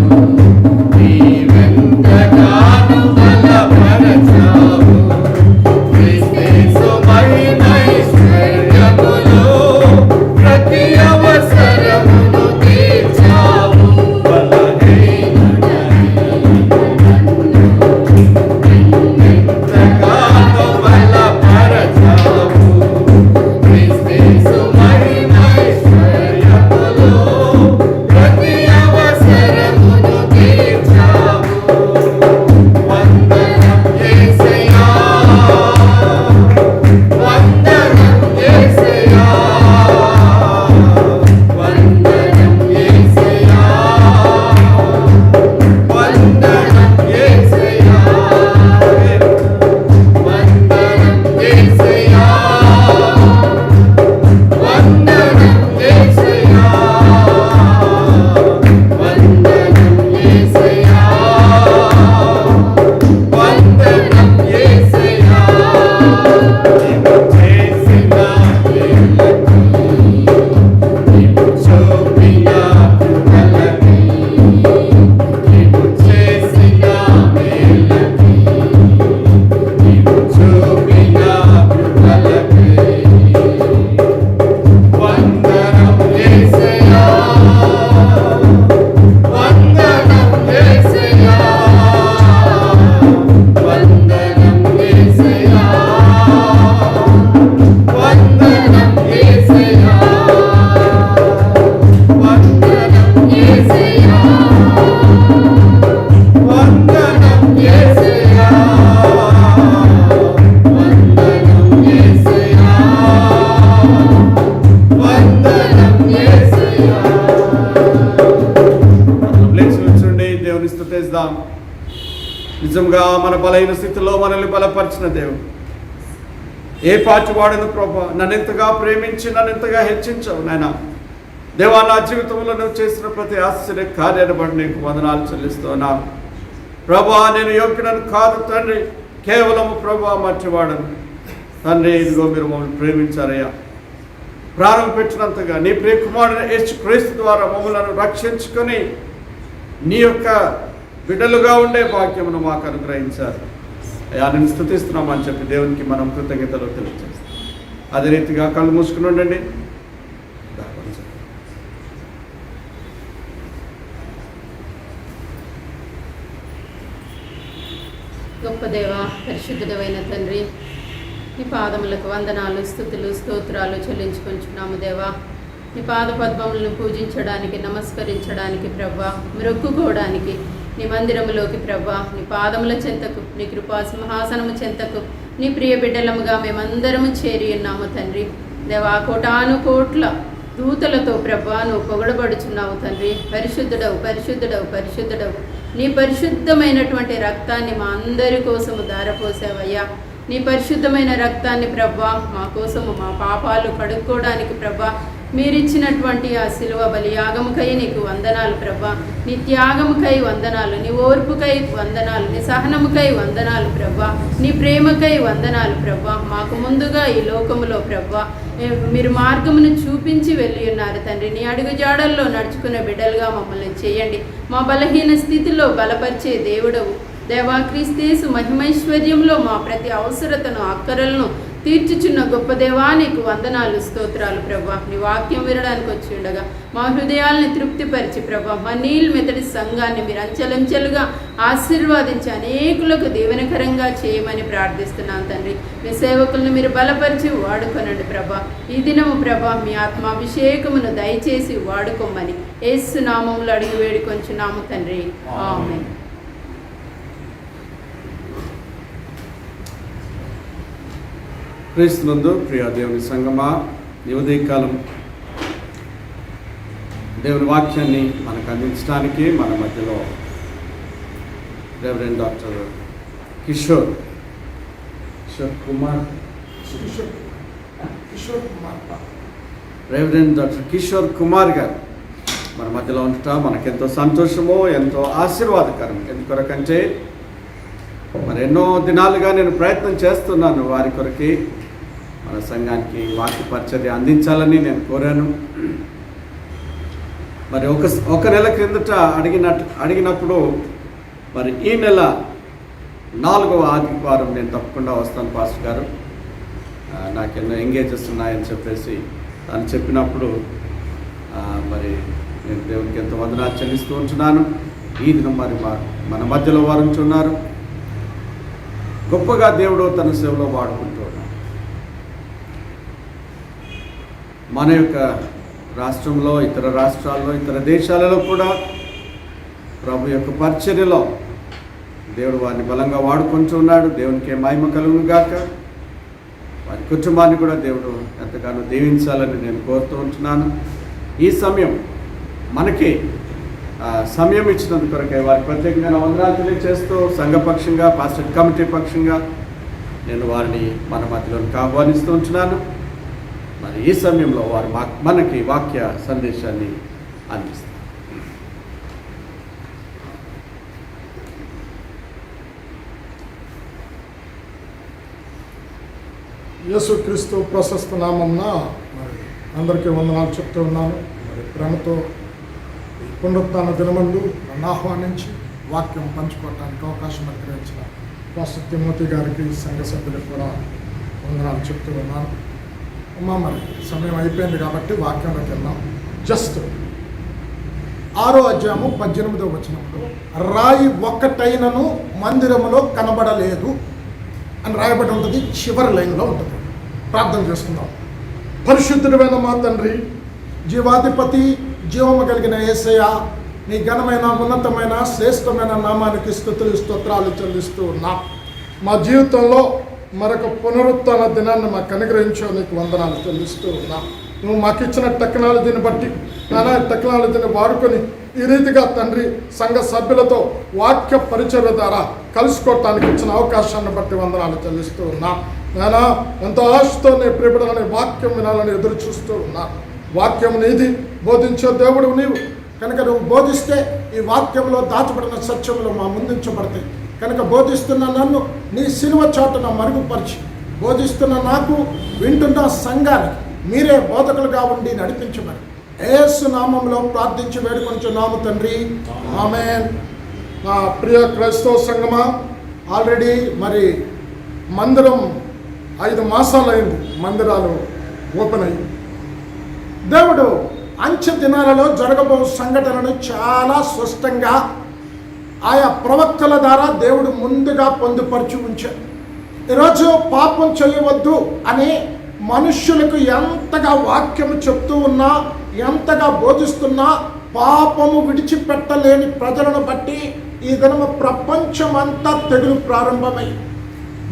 నీవెంతగానో బలపరచావు, క్రీస్తు మహిమైశ్వర్యములో ప్రతి అవసరమును తీర్చావు. ఎంతగానో బలపరచావు, క్రీస్తు మహిమైశ్వర్యములో ప్రతి అవసరమును తీర్చావు. వందనం యేసయ్యా, వందనం యేసయ్యా, వందనం యేసయ్యా, వందనం యేసయ్యా, వందనం యేసయ్యా, వందనం యేసయ్యా, వందనం యేసయ్యా, వందనం యేసయ్యా. నీవు చేసిన మేలులకు, నీవు చూపిన కృపలకు, నీవు చేసిన మేలులకు, నీవు చూపిన కృపలకు వందనం యేసయ్యా, వందనం యేసయ్యా, వందనం యేసయ్యా, వందనం యేసయ్యా, వందనం యేసయ్యా, వందనం యేసయ్యా, వందనం యేసయ్యా, వందనం యేసయ్యా. లేచి కూర్చోండి, దేవుని స్తుతిద్దాం. నిజంగా మన బలహీన స్థితిలో మనల్ని బలపరిచిన దేవుడు, ఏ పాటి వాడను ప్రభా, నన్ను ఎంతగా ప్రేమించి నన్ను ఎంతగా హెచ్చించావు నాయన. దేవా, నా జీవితంలో నువ్వు చేసిన ప్రతి ఆశ్చర్య కార్యాన్ని బట్టి నీకు వందనాలు చెల్లిస్తున్నా ప్రభా. నేను యోగ్యుడను కాదు తండ్రి, కేవలం ప్రభా మర్చివాడను తండ్రి. ఇదిగో మీరు మమ్మల్ని ప్రేమించారయ్యా, ప్రాణం పెట్టినంతగా నీ ప్రియ కుమారుడు యేసు క్రీస్తు ద్వారా మమ్మల్ని రక్షించుకొని నీ యొక్క బిడ్డలుగా ఉండే భాగ్యమును మాకు అనుగ్రహించారు అయ్యా. నేను స్తుతిస్తున్నామని చెప్పి దేవునికి మనం కృతజ్ఞతలు తెలియజేస్తాం. అదే రీతిగా కళ్ళు మూసుకుని ఉండండి. గొప్ప దేవ, పరిశుద్ధుడైన తండ్రి, ఈ పాదములకు వందనాలు, స్తుతులు, స్తోత్రాలు చెల్లించుకొంచున్నాము దేవా. నీ పాద పద్మములను పూజించడానికి, నమస్కరించడానికి ప్రభా, మొక్కుకోవడానికి నీ మందిరములోకి ప్రభా, నీ పాదముల చెంతకు, నీ కృపా సింహాసనము చెంతకు నీ ప్రియ బిడ్డలముగా మేమందరము చేరి ఉన్నాము తండ్రి. దేవా, కోటాను కోట్ల దూతలతో ప్రభా నువ్వు పొగడబడుచున్నావు తండ్రి. పరిశుద్ధుడవు, పరిశుద్ధుడవు, పరిశుద్ధుడవు. నీ పరిశుద్ధమైనటువంటి రక్తాన్ని మా అందరి కోసము ధారపోసావయ్యా. నీ పరిశుద్ధమైన రక్తాన్ని ప్రభా మా కోసము, మా పాపాలు కడుక్కోవడానికి ప్రభా మీరిచ్చినటువంటి ఆ శిలువ బలియాగముకై నీకు వందనాలు ప్రభా. నీ త్యాగముకై వందనాలు, నీ ఓర్పుకై వందనాలు, నీ సహనముకై వందనాలు ప్రభా, నీ ప్రేమకై వందనాలు ప్రభా. మాకు ముందుగా ఈ లోకములో ప్రభా మీరు మార్గమును చూపించి వెళ్ళి ఉన్నారు తండ్రి. నీ అడుగు జాడల్లో నడుచుకునే బిడ్డలుగా మమ్మల్ని చేయండి. మా బలహీన స్థితిలో బలపరిచే దేవుడవు దేవా. క్రీస్తు మహిమైశ్వర్యంలో మా ప్రతి అవసరతను, అక్కరలను తీర్చుచున్న గొప్ప దేవా నీకు వందనాలు, స్తోత్రాలు ప్రభా. నీ వాక్యం వినడానికి వచ్చి ఉండగా మా హృదయాల్ని తృప్తిపరిచి ప్రభా, మా నీళ్ళు మెతడి సంఘాన్ని మీరు అంచెలంచెలుగా ఆశీర్వాదించి అనేకులకు దీవెనకరంగా చేయమని ప్రార్థిస్తున్నాను తండ్రి. మీ సేవకులను మీరు బలపరిచి వాడుకొనండి ప్రభా. ఈ దినము ప్రభా మీ ఆత్మాభిషేకమును దయచేసి వాడుకోమని యేసు నామములో అడిగి వేడుకొంచున్నాము తండ్రి. ఆమేన్. క్రీస్తునందు ప్రియ దేవుని సంగమా, ఈ ఉదయకాలం దేవుని వాక్యాన్ని మనకు అందించడానికి మన మధ్యలో reverend doctor Kishore Kumar reverend doctor Kishore Kumar గారు మన మధ్యలో ఉండటం మనకెంతో సంతోషము, ఎంతో ఆశీర్వాదకరం. ఎందుకొరకంటే మరి ఎన్నో దినాలుగా నేను ప్రయత్నం చేస్తున్నాను వారి కొరకి, మన సంఘానికి వాక్య పరిచర్య అందించాలని నేను కోరాను. మరి ఒక నెల క్రిందట అడిగినప్పుడు మరి ఈ నెల 4వ ఆదివారం నేను తప్పకుండా వస్తాను పాస్టర్ గారు, నాకెన్నో ఎంగేజెస్ ఉన్నాయని చెప్పేసి అని చెప్పినప్పుడు మరి నేను దేవునికి ఎంతో వందనాలు చెల్లిస్తూ ఉంటున్నాను. ఈ దినం మరి మన మధ్యలో వారు ఉంటున్నారు. గొప్పగా దేవుడు తన సేవలో వాడుకుంటూ ఉన్నాడు. మన యొక్క రాష్ట్రంలో, ఇతర రాష్ట్రాల్లో, ఇతర దేశాలలో కూడా ప్రభు యొక్క పరిచర్యలో దేవుడు వారిని బలంగా వాడుకుంటూ ఉన్నాడు. దేవునికి మహిమ కలుగును గాక. వారి కుటుంబాన్ని కూడా దేవుడు ఎంతగానో దీవించాలని నేను కోరుతూ ఉంటున్నాను. ఈ సమయం మనకి సమయం ఇచ్చినందుకు కొరకై వారికి ప్రత్యేకంగా వందనాలు తెలియజేస్తూ సంఘపక్షంగా, పాస్టర్ కమిటీ పక్షంగా నేను వారిని మన మధ్యలోకి ఆహ్వానిస్తూ ఉంటున్నాను. మరి ఈ సమయంలో వారు మనకి వాక్య సందేశాన్ని అందిస్తారు. యేసుక్రీస్తు ప్రశస్త నామంన మరి అందరికీ వందనాలు చెప్తూ ఉన్నాను. మరి ప్రేమతో ఈ పునరుత్థాన దినమందు నన్ను ఆహ్వానించి వాక్యం పంచుకోవడానికి అవకాశం అనుగ్రహించిన పాస్టర్ తిమోతి గారికి, సంఘ సభ్యులకు కూడా వందనాలు చెప్తూ ఉన్నాను. మరి సమయం అయిపోయింది కాబట్టి వాక్యంలోకి వెళ్దాం. జస్ట్ 6వ అధ్యాయము 18వ వచనంలో రాయి ఒక్కటైనను మందిరములో కనబడలేదు అని రాయబడి ఉంటుంది. చివరి లైన్లో ఉంటుంది. ప్రార్థన చేసుకుందాం. పరిశుద్ధుడైన మా తండ్రి, జీవాధిపతి, జీవము కలిగిన యేసయ్య, నీ ఘనమైన, ఉన్నతమైన, శ్రేష్టమైన నామానికి స్తుతులు, స్తోత్రాలు చెల్లిస్తూ ఉన్నాం. మా జీవితంలో మరొక పునరుత్థాన దినాన్ని మాకు అనుగ్రహించావు, నీకు వందనాలు చెల్లిస్తూ ఉన్నాం. నువ్వు మాకు ఇచ్చిన టెక్నాలజీని బట్టి నానా టెక్నాలజీని వాడుకొని ఈ రీతిగా తండ్రి సంఘ సభ్యులతో వాక్య పరిచర్య ద్వారా కలుసుకోవటానికి ఇచ్చిన అవకాశాన్ని బట్టి వందనాలు చెల్లిస్తూ ఉన్నా. నానా ఎంతో ఆశతో నీ ప్రియబిడలని వాక్యం వినాలని ఎదురు చూస్తూ ఉన్నా. వాక్యం నీది, బోధించే దేవుడు నీవు కనుక నువ్వు బోధిస్తే ఈ వాక్యంలో దాచబడిన సత్యములు మా ముందుంచబడతాయి. కనుక బోధిస్తున్న నన్ను నీ సిలువ చాటున మరుగుపరిచి, బోధిస్తున్న నాకు, వింటున్న సంఘానికి మీరే బోధకులుగా ఉండి నడిపించమని యేసు నామంలో ప్రార్థించి వేడుకొంచున్నాము తండ్రి. ఆమేన్. నా ప్రియ క్రైస్తవ సంఘమా, ఆల్రెడీ మరి మందిరం 5 మాసాలైంది మందిరాలు ఓపెన్ అయ్యి. దేవుడు అంచె దినాలలో జరగబో సంఘటనను చాలా స్పష్టంగా ఆయా ప్రవక్తల ద్వారా దేవుడు ముందుగా పొందుపరిచి ఉంచాడు. ఈరోజు పాపం చేయవద్దు అనే మనుష్యులకు ఎంతగా వాక్యము చెప్తూ ఉన్నా, ఎంతగా బోధిస్తున్నా పాపము విడిచిపెట్టలేని ప్రజలను బట్టి ఈ దినము ప్రపంచమంతా తెగులు ప్రారంభమై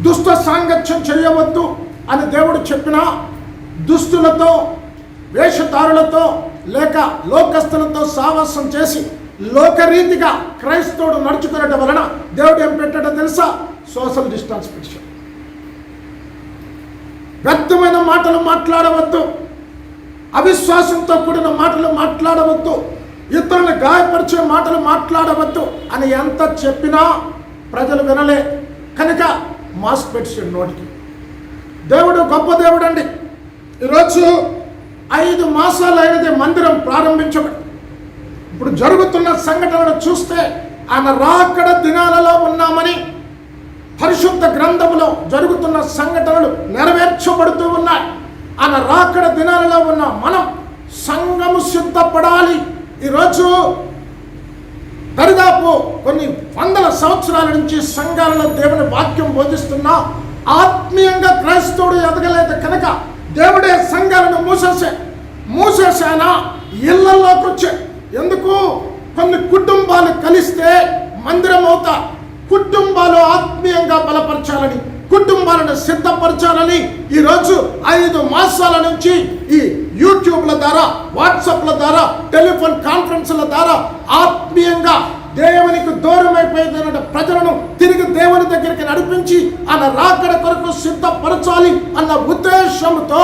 దుష్ట సాంగత్యం చేయవద్దు అని దేవుడు చెప్పినా దుస్తులతో, వేషధారులతో లేక లోకస్తులతో సావాసం చేసి లోకరీతిగా క్రైస్తవుడు నడుచుకునడం వలన దేవుడు ఏం పెట్టాడో తెలుసా? సోషల్ డిస్టెన్స్ పెట్టాడు. వ్యర్థమైన మాటలు మాట్లాడవద్దు, అవిశ్వాసంతో కూడిన మాటలు మాట్లాడవద్దు, ఇతరులను గాయపరిచే మాటలు మాట్లాడవద్దు అని ఎంత చెప్పినా ప్రజలు వినలే. కనుక మాస్క్ పెట్టాడు నోటికి. దేవుడు గొప్ప దేవుడు అండి. ఈరోజు 5 మాసాలు అయినది మందిరం ప్రారంభించబడి. ఇప్పుడు జరుగుతున్న సంఘటనలు చూస్తే ఆయన రాకడ దినాలలో ఉన్నామని పరిశుద్ధ గ్రంథములో జరుగుతున్న సంఘటనలు నెరవేర్చబడుతూ ఉన్నాయి. ఆయన రాకడ దినాలలో ఉన్న మనం సంఘము సిద్ధపడాలి. ఈరోజు దరిదాపు కొన్ని వందల సంవత్సరాల నుంచి సంఘాలలో దేవుని వాక్యం బోధిస్తున్నా ఆత్మీయంగా క్రైస్తవుడు ఎదగలేదు కనుక దేవుడే సంఘాలను మూసేసానా ఇళ్లలోకి వచ్చే. ఎందుకు? కొన్ని కుటుంబాలు కలిస్తే మందిరం అవుతా. కుటుంబాలు ఆత్మీయంగా బలపరచాలని, కుటుంబాలను సిద్ధపరచాలని ఈరోజు 5 మాసాల నుంచి ఈ యూట్యూబ్ల ద్వారా, వాట్సాప్ల ద్వారా, టెలిఫోన్ కాన్ఫరెన్స్ల ద్వారా ఆత్మీయంగా దేవునికి దూరమైపోయిన ప్రజలను తిరిగి దేవుని దగ్గరికి నడిపించి ఆయన రాకడ కొరకు సిద్ధపరచాలి అన్న ఉద్దేశంతో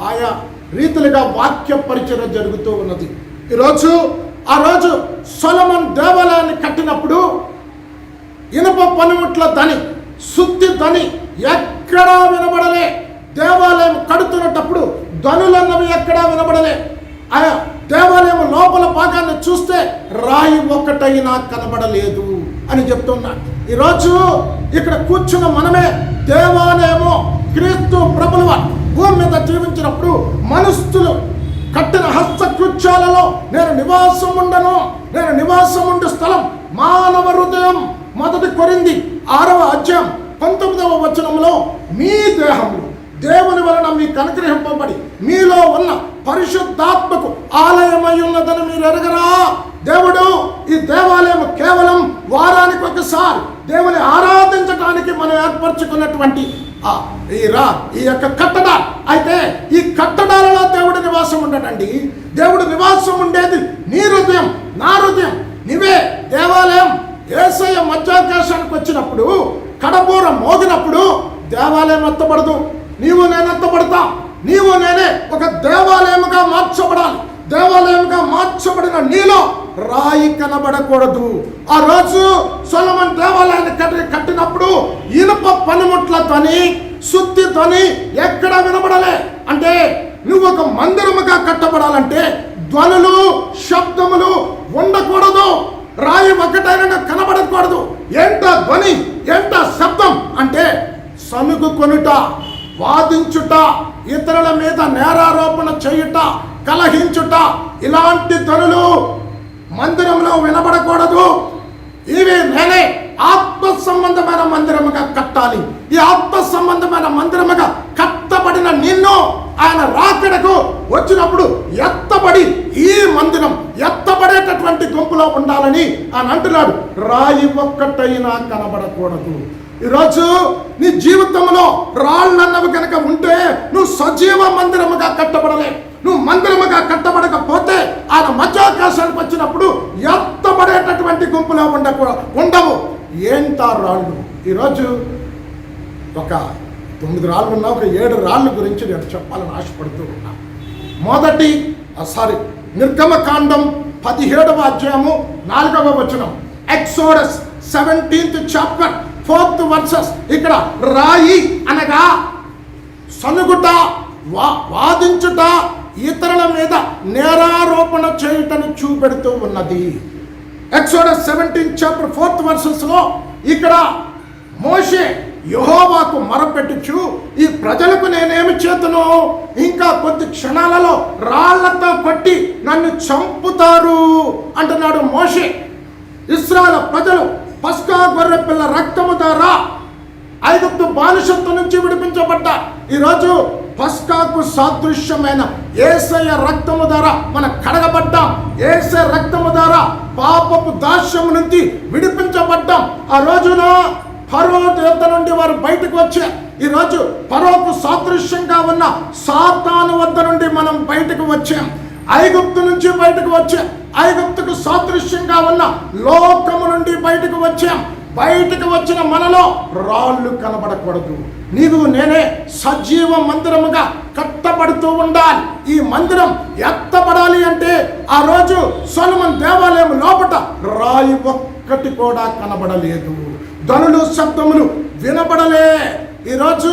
ఆయా రీతిలుగా వాక్య పరిచయం జరుగుతూ ఉన్నది. ఆ రోజు సొలొమోను దేవాలయాన్ని కట్టినప్పుడు ఇనుప పనిముట్ల ధ్వని, శుద్ధి ధ్వని ఎక్కడా వినబడలే. దేవాలయం కడుతున్నప్పుడు ధ్వనులన్నవి ఎక్కడా వినబడలే. ఆయా దేవాలయం లోపల భాగాన్ని చూస్తే రాయి ఒక్కటైనా కనబడలేదు అని చెప్తున్నాడు. ఈరోజు ఇక్కడ కూర్చున్న మనమే దేవాలయము క్రీస్తు ప్రభువుల భూమి మీద జీవించినప్పుడు మనుషులు కట్టిన హస్తకృత్యాలలో నేను నివాసం ఉండు స్థలం మానవ హృదయం. 1 కొరింథీ 6వ అధ్యాయం 19వ వచనంలో మీ దేహములు దేవుని వలన మీకు అనుగ్రహింపబడి మీలో ఉన్న పరిశుద్ధాత్మకు ఆలయమై ఉన్నదని మీరు ఎరగరా? దేవుడు ఈ దేవాలయం కేవలం వారానికి ఒకసారి దేవుని ఆరాధించడానికి మనం ఏర్పరచుకున్నటువంటి ఈ యొక్క కట్టడాలు. అయితే ఈ కట్టడాలలో దేవుడు నివాసం ఉండడండి. దేవుడు నివాసం ఉండేది నీ హృదయం, నా హృదయం. నీవే దేవాలయం. యేసయ్య మధ్యాకాశానికి వచ్చినప్పుడు, కడబూర మోగినప్పుడు దేవాలయం ఎత్తబడదు. నీవు నేను ఎత్తబడతా. నీవు నేనే ఒక దేవాలయముగా మార్చబడాలి. దేవాలయంగా మార్చబడిన నీలో రాయి కనబడకూడదు. ఆ రోజు సొలొమోను దేవాలయాన్ని కట్టినప్పుడు ఇనుప పనిముట్ల ధ్వని, శుద్ధి ధ్వని ఎక్కడ వినబడలే. అంటే నువ్వు ఒక మందిరముగా కట్టబడాలంటే ధ్వనులు, శబ్దములు ఉండకూడదు. రాయి ఒకటైనా కనబడకూడదు. ఏంట ధ్వని, ఏంట శబ్దం అంటే సనుగు కొనుట, వాదించుట, ఇతరుల మీద నేరారోపణ చేయుట, కలహించుట, ఇలాంటి ధ్వనులు మందిరంలో వినబడకూడదు. ఇవి నేనే ఆత్మ సంబంధమైన మందిరముగా కట్టాలి. ఈ ఆత్మ సంబంధమైన మందిరముగా కట్టబడిన నిన్ను ఆయన రాకడకు వచ్చినప్పుడు ఎత్తబడి ఈ మందిరం ఎత్తబడేటటువంటి గుంపులో ఉండాలని ఆయన అంటున్నాడు. రాయి ఒక్కటైనా కనబడకూడదు. ఈరోజు నీ జీవితంలో రాళ్ళన్నవి కనుక ఉంటే నువ్వు సజీవ మందిరముగా కట్టబడలే. నువ్వు మందిరముగా కట్టబడకపోతే ఆయన మధ్యాకాశానికి వచ్చినప్పుడు ఎత్తబడేటటువంటి గుంపులో ఉండవు. ఏంటా రాళ్ళు? ఈరోజు ఒక 9 రాళ్ళు ఉన్నా, ఒక 7 రాళ్ళ గురించి నేను చెప్పాలని ఆశపడుతూ ఉన్నా. నిర్గమకాండం 17వ అధ్యాయము 4వ వచనం, exodus 17th chapter 4th verses. ఇక్కడ రాయి అనగా సనుగుట, వాదించుట, ఇతరుల మీద నేరారోపణ చేయుటను చూపెడుతూ ఉన్నది. Exodus 17th chapter 4th verses లో ఇక్కడ మోషే యెహోవాకు మొరపెట్టుచు, ఈ ప్రజలకు నేనేమి చేతును? ఇంకా కొద్ది క్షణాలలో రాళ్లతో కొట్టి నన్ను చంపుతారు అంటున్నాడు మోషే. ఇశ్రాయేలు ప్రజలు పస్కా గొర్రె పిల్ల రక్తము ద్వారా ఐగుప్తు బానిసత్వం నుంచి విడిపించబడ్డారు. ఈరోజు పస్కాకు సాదృశ్యమైన యేసయ్య రక్తము ద్వారా మనం కడగబడ్డాం. యేసయ్య రక్తము ద్వారా పాపపు దాస్యము నుంచి విడిపించబడ్డాం. ఆ రోజున ఫరో యొద్ద నుండి వారు బయటకు వచ్చారు. ఈరోజు ఫరోకు సాదృశ్యంగా ఉన్న సాతాను వద్ద నుండి మనం బయటకు వచ్చాం. ఐగుప్తు నుంచి బయటకు వచ్చాం. ఐగుప్తుకు సాదృశ్యంగా ఉన్న లోకము నుండి బయటకు వచ్చాం. బయటకు వచ్చిన మనలో రాళ్ళు కనబడకూడదు. నీవు నేనే సజీవ మందిరముగా కట్టబడుతూ ఉండాలి. ఈ మందిరం ఎత్తబడాలి అంటే ఆ రోజు సొలొమోను దేవాలయం లోపట రాయి ఒక్కటి కూడా కనబడలేదు. ధ్వనులు శబ్దములు వినబడలే. ఈరోజు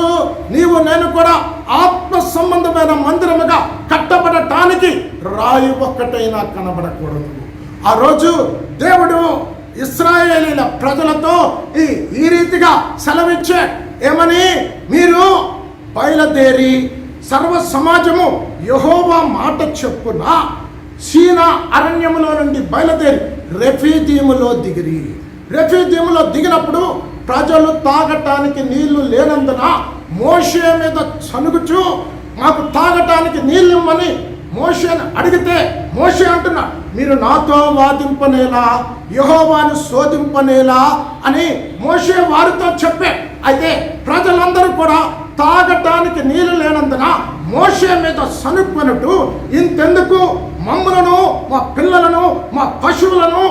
నీవు నేను కూడా ఆత్మ సంబంధమైన మందిరముగా కట్టబడటానికి రాయి ఒక్కటైనా కనబడకూడదు. ఆ రోజు దేవుడు ఇశ్రాయేలీల ప్రజలతో ఈ రీతిగా సెలవిచ్చే ఏమని, మీరు బయలుదేరి సర్వ సమాజము యెహోవా మాట చెప్పున సీనా అరణ్యములో నుండి బయలుదేరి రెఫీదీములో దిగిరి. రెఫీదీములో దిగినప్పుడు ప్రజలు తాగటానికి నీళ్లు లేనందున మోషే మీద సనుగుచూ మాకు తాగటానికి నీళ్ళు ఇమ్మని మోషేని అడిగితే మోషే అంటున్నా, మీరు నాతో వాదింపనేలా, యెహోవాను శోధింపనేలా అని మోషే వారితో చెప్పే. అయితే ప్రజలందరూ కూడా తాగటానికి నీళ్లు లేనందున మోషే మీద సనుక్కునట్టు, ఇంతెందుకు మమ్ములను మా పిల్లలను మా పశువులను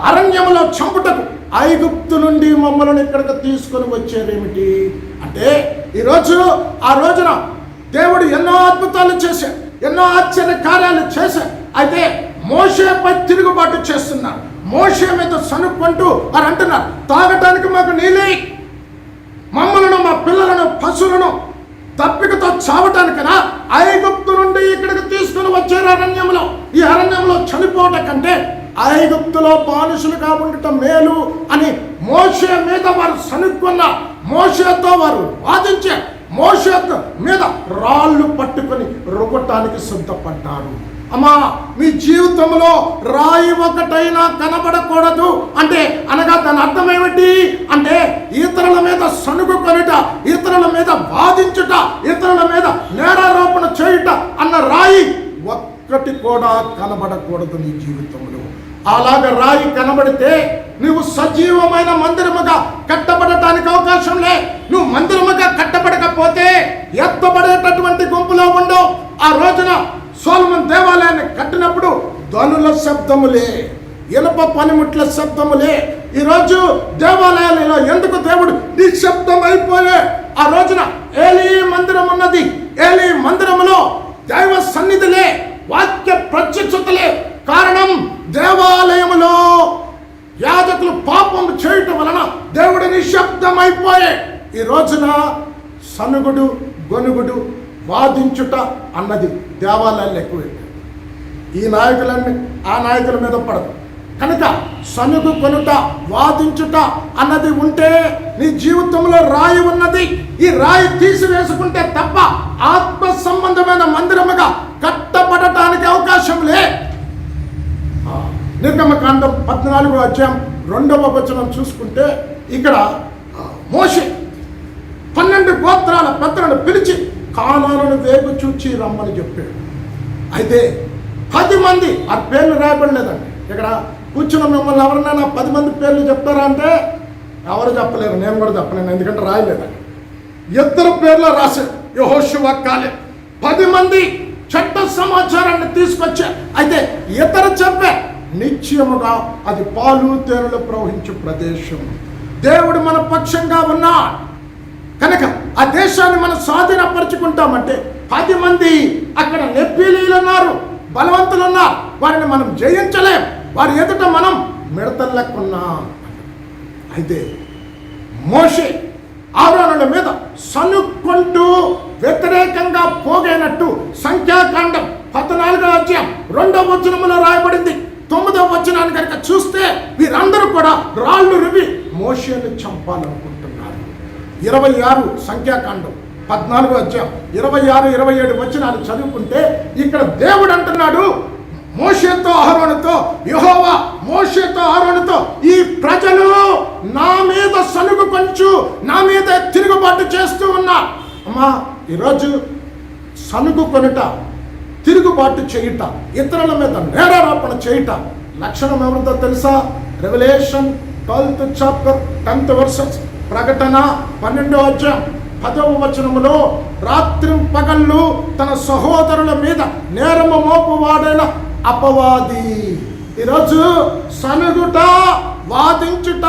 అరణ్యములో చంపుటకు ఐగుప్తు నుండి మమ్మల్ని ఇక్కడికి తీసుకొని వచ్చారేమిటి అంటే, ఈరోజు ఆ రోజున దేవుడు ఎన్నో అద్భుతాలు చేశాడు, ఎన్నో ఆశ్చర్య కార్యాలు చేశాడు. అయితే మోషేపై తిరుగుబాటు చేస్తున్నారు. మోషే మీద సనుక్కుంటూ వారు అంటున్నారు, తాగటానికి మాకు నీళ్ళే, మమ్మలను మా పిల్లలను పశువులను తప్పికతో చావటానికనా ఐగుప్తు నుండి ఇక్కడికి తీసుకుని వచ్చారు అరణ్యంలో. ఈ అరణ్యంలో చనిపోవటం కంటే ఐగుప్తులో బానిసలుగా ఉండటం మేలు అని మోషే మీద వారు సనుక్కున్న. మోషేతో వారు వాదించే, మోషే మీద రాళ్ళు పట్టుకొని రువ్వటానికి సిద్ధపడ్డారు. అమ్మా, మీ జీవితంలో రాయి ఒకటైనా కనబడకూడదు అంటే అనగా దాని అర్థం ఏమిటి అంటే, ఇతరుల మీద సనుగుకొనుట, ఇతరుల మీద వాదించుట, ఇతరుల మీద నేరారోపణ చేయుట అన్న రాయి ఒక్కటి కూడా కనబడకూడదు నీ జీవితంలో. అలాగ రాయి కనబడితే నువ్వు సజీవమైన మందిరముగా కట్టబడటానికి అవకాశం లే. నువ్వు మందిరముగా కట్టబడకపోతే ఎత్తబడేటటువంటి గుంపులో ఉండవు. ఆ రోజున సొలొమోను దేవాలయాన్ని కట్టినప్పుడు ధ్వనుల శబ్దములే, ఇనుప పనిముట్ల శబ్దములే. ఈరోజు దేవాలయాలలో ఎందుకు దేవుడు నిశ్శబ్దం అయిపోయే? ఆ రోజున ఏలీ మందిరం ఉన్నది. ఏలీ మందిరములో దైవ సన్నిధిలే, వాక్య ప్రత్యక్షతలే. కారణం, దేవాలయములో యాజకులు పాపం చేయటం వలన దేవుడు నిశ్శబ్దం అయిపోయే. ఈ రోజున సనుగుడు, గొనుగుడు, వాదించుట అన్నది దేవాలయాలు ఎక్కువే. ఈ నాయకులన్నీ ఆ నాయకుల మీద పడదు కనుక సనుగు కొనుట, వాదించుట అన్నది ఉంటే నీ జీవితంలో రాయి ఉన్నది. ఈ రాయి తీసివేసుకుంటే తప్ప ఆత్మ సంబంధమైన మందిరముగా కట్టబడటానికి అవకాశం లే. నిర్గమకాండం 14వ అధ్యాయం 2వ వచనం చూసుకుంటే ఇక్కడ మోషే 12 గోత్రాల పెద్దలను పిలిచి కానానును వేగు చూచి రమ్మని చెప్పాడు. అయితే 10 మంది, ఆ పేర్లు రాయబడలేదండి. ఇక్కడ కూర్చున్న మిమ్మల్ని ఎవరినైనా 10 మంది పేర్లు చెప్తారా అంటే ఎవరు చెప్పలేరు, నేను కూడా చెప్పలేను, ఎందుకంటే రాయలేదండి. 2 పేర్లు రాశారు, యెహోషువ, కాలేబ్. 10 మంది చట్ట సమాచారాన్ని తీసుకొచ్చారు. అయితే ఇతరు చెప్పే నిశ్చయముగా అది పాలు తేనెలు ప్రవహించే ప్రదేశం. దేవుడు మన పక్షంగా ఉన్నాడు కనుక ఆ దేశాన్ని మనం స్వాధీనపరుచుకుంటామంటే 10 మంది అక్కడ నెప్పీలీలు ఉన్నారు, బలవంతులు ఉన్నారు, వారిని మనం జయించలేం. వారి ఎదుట మనం మిడతల్లకున్నాం. అయితే మోషే ఆరోనుల మీద సనుక్కుంటూ వ్యతిరేకంగా పోగైనట్టు సంఖ్యాకాండం 14వ అధ్యాయం 2వ వచనములో రాయబడింది. 9వ వచనాన్ని కనుక చూస్తే వీరందరూ కూడా రాళ్ళు రువి మోషేను చంపాలనుకుంటున్నారు. 26 సంఖ్యాకాండం 14వ అధ్యాయం 26, 27 వచనాలు చదువుకుంటే ఇక్కడ దేవుడు అంటున్నాడు మోషేతో అహరోనుతో, యెహోవా మోషేతో అహరోనుతో, ఈ ప్రజలు నా మీద సనుగు కొంచు, నా మీద తిరుగుబాటు చేస్తూ ఉన్నారు. అమ్మా ఈరోజు సనుగు కొనుట, తిరుగుబాటు చేయుట, ఇతరుల మీద నేరారోపణ చేయుట లక్షణం ఎవరితో తెలుసా? Revolution 12th chapter 10th verses, ప్రకటన 12వ అధ్యాయం 10వ వచనములో రాత్రి పగళ్ళు తన సహోదరుల మీద నేరము మోపువాడైన అపవాది. ఈరోజు సనుగుట, వాదించుట,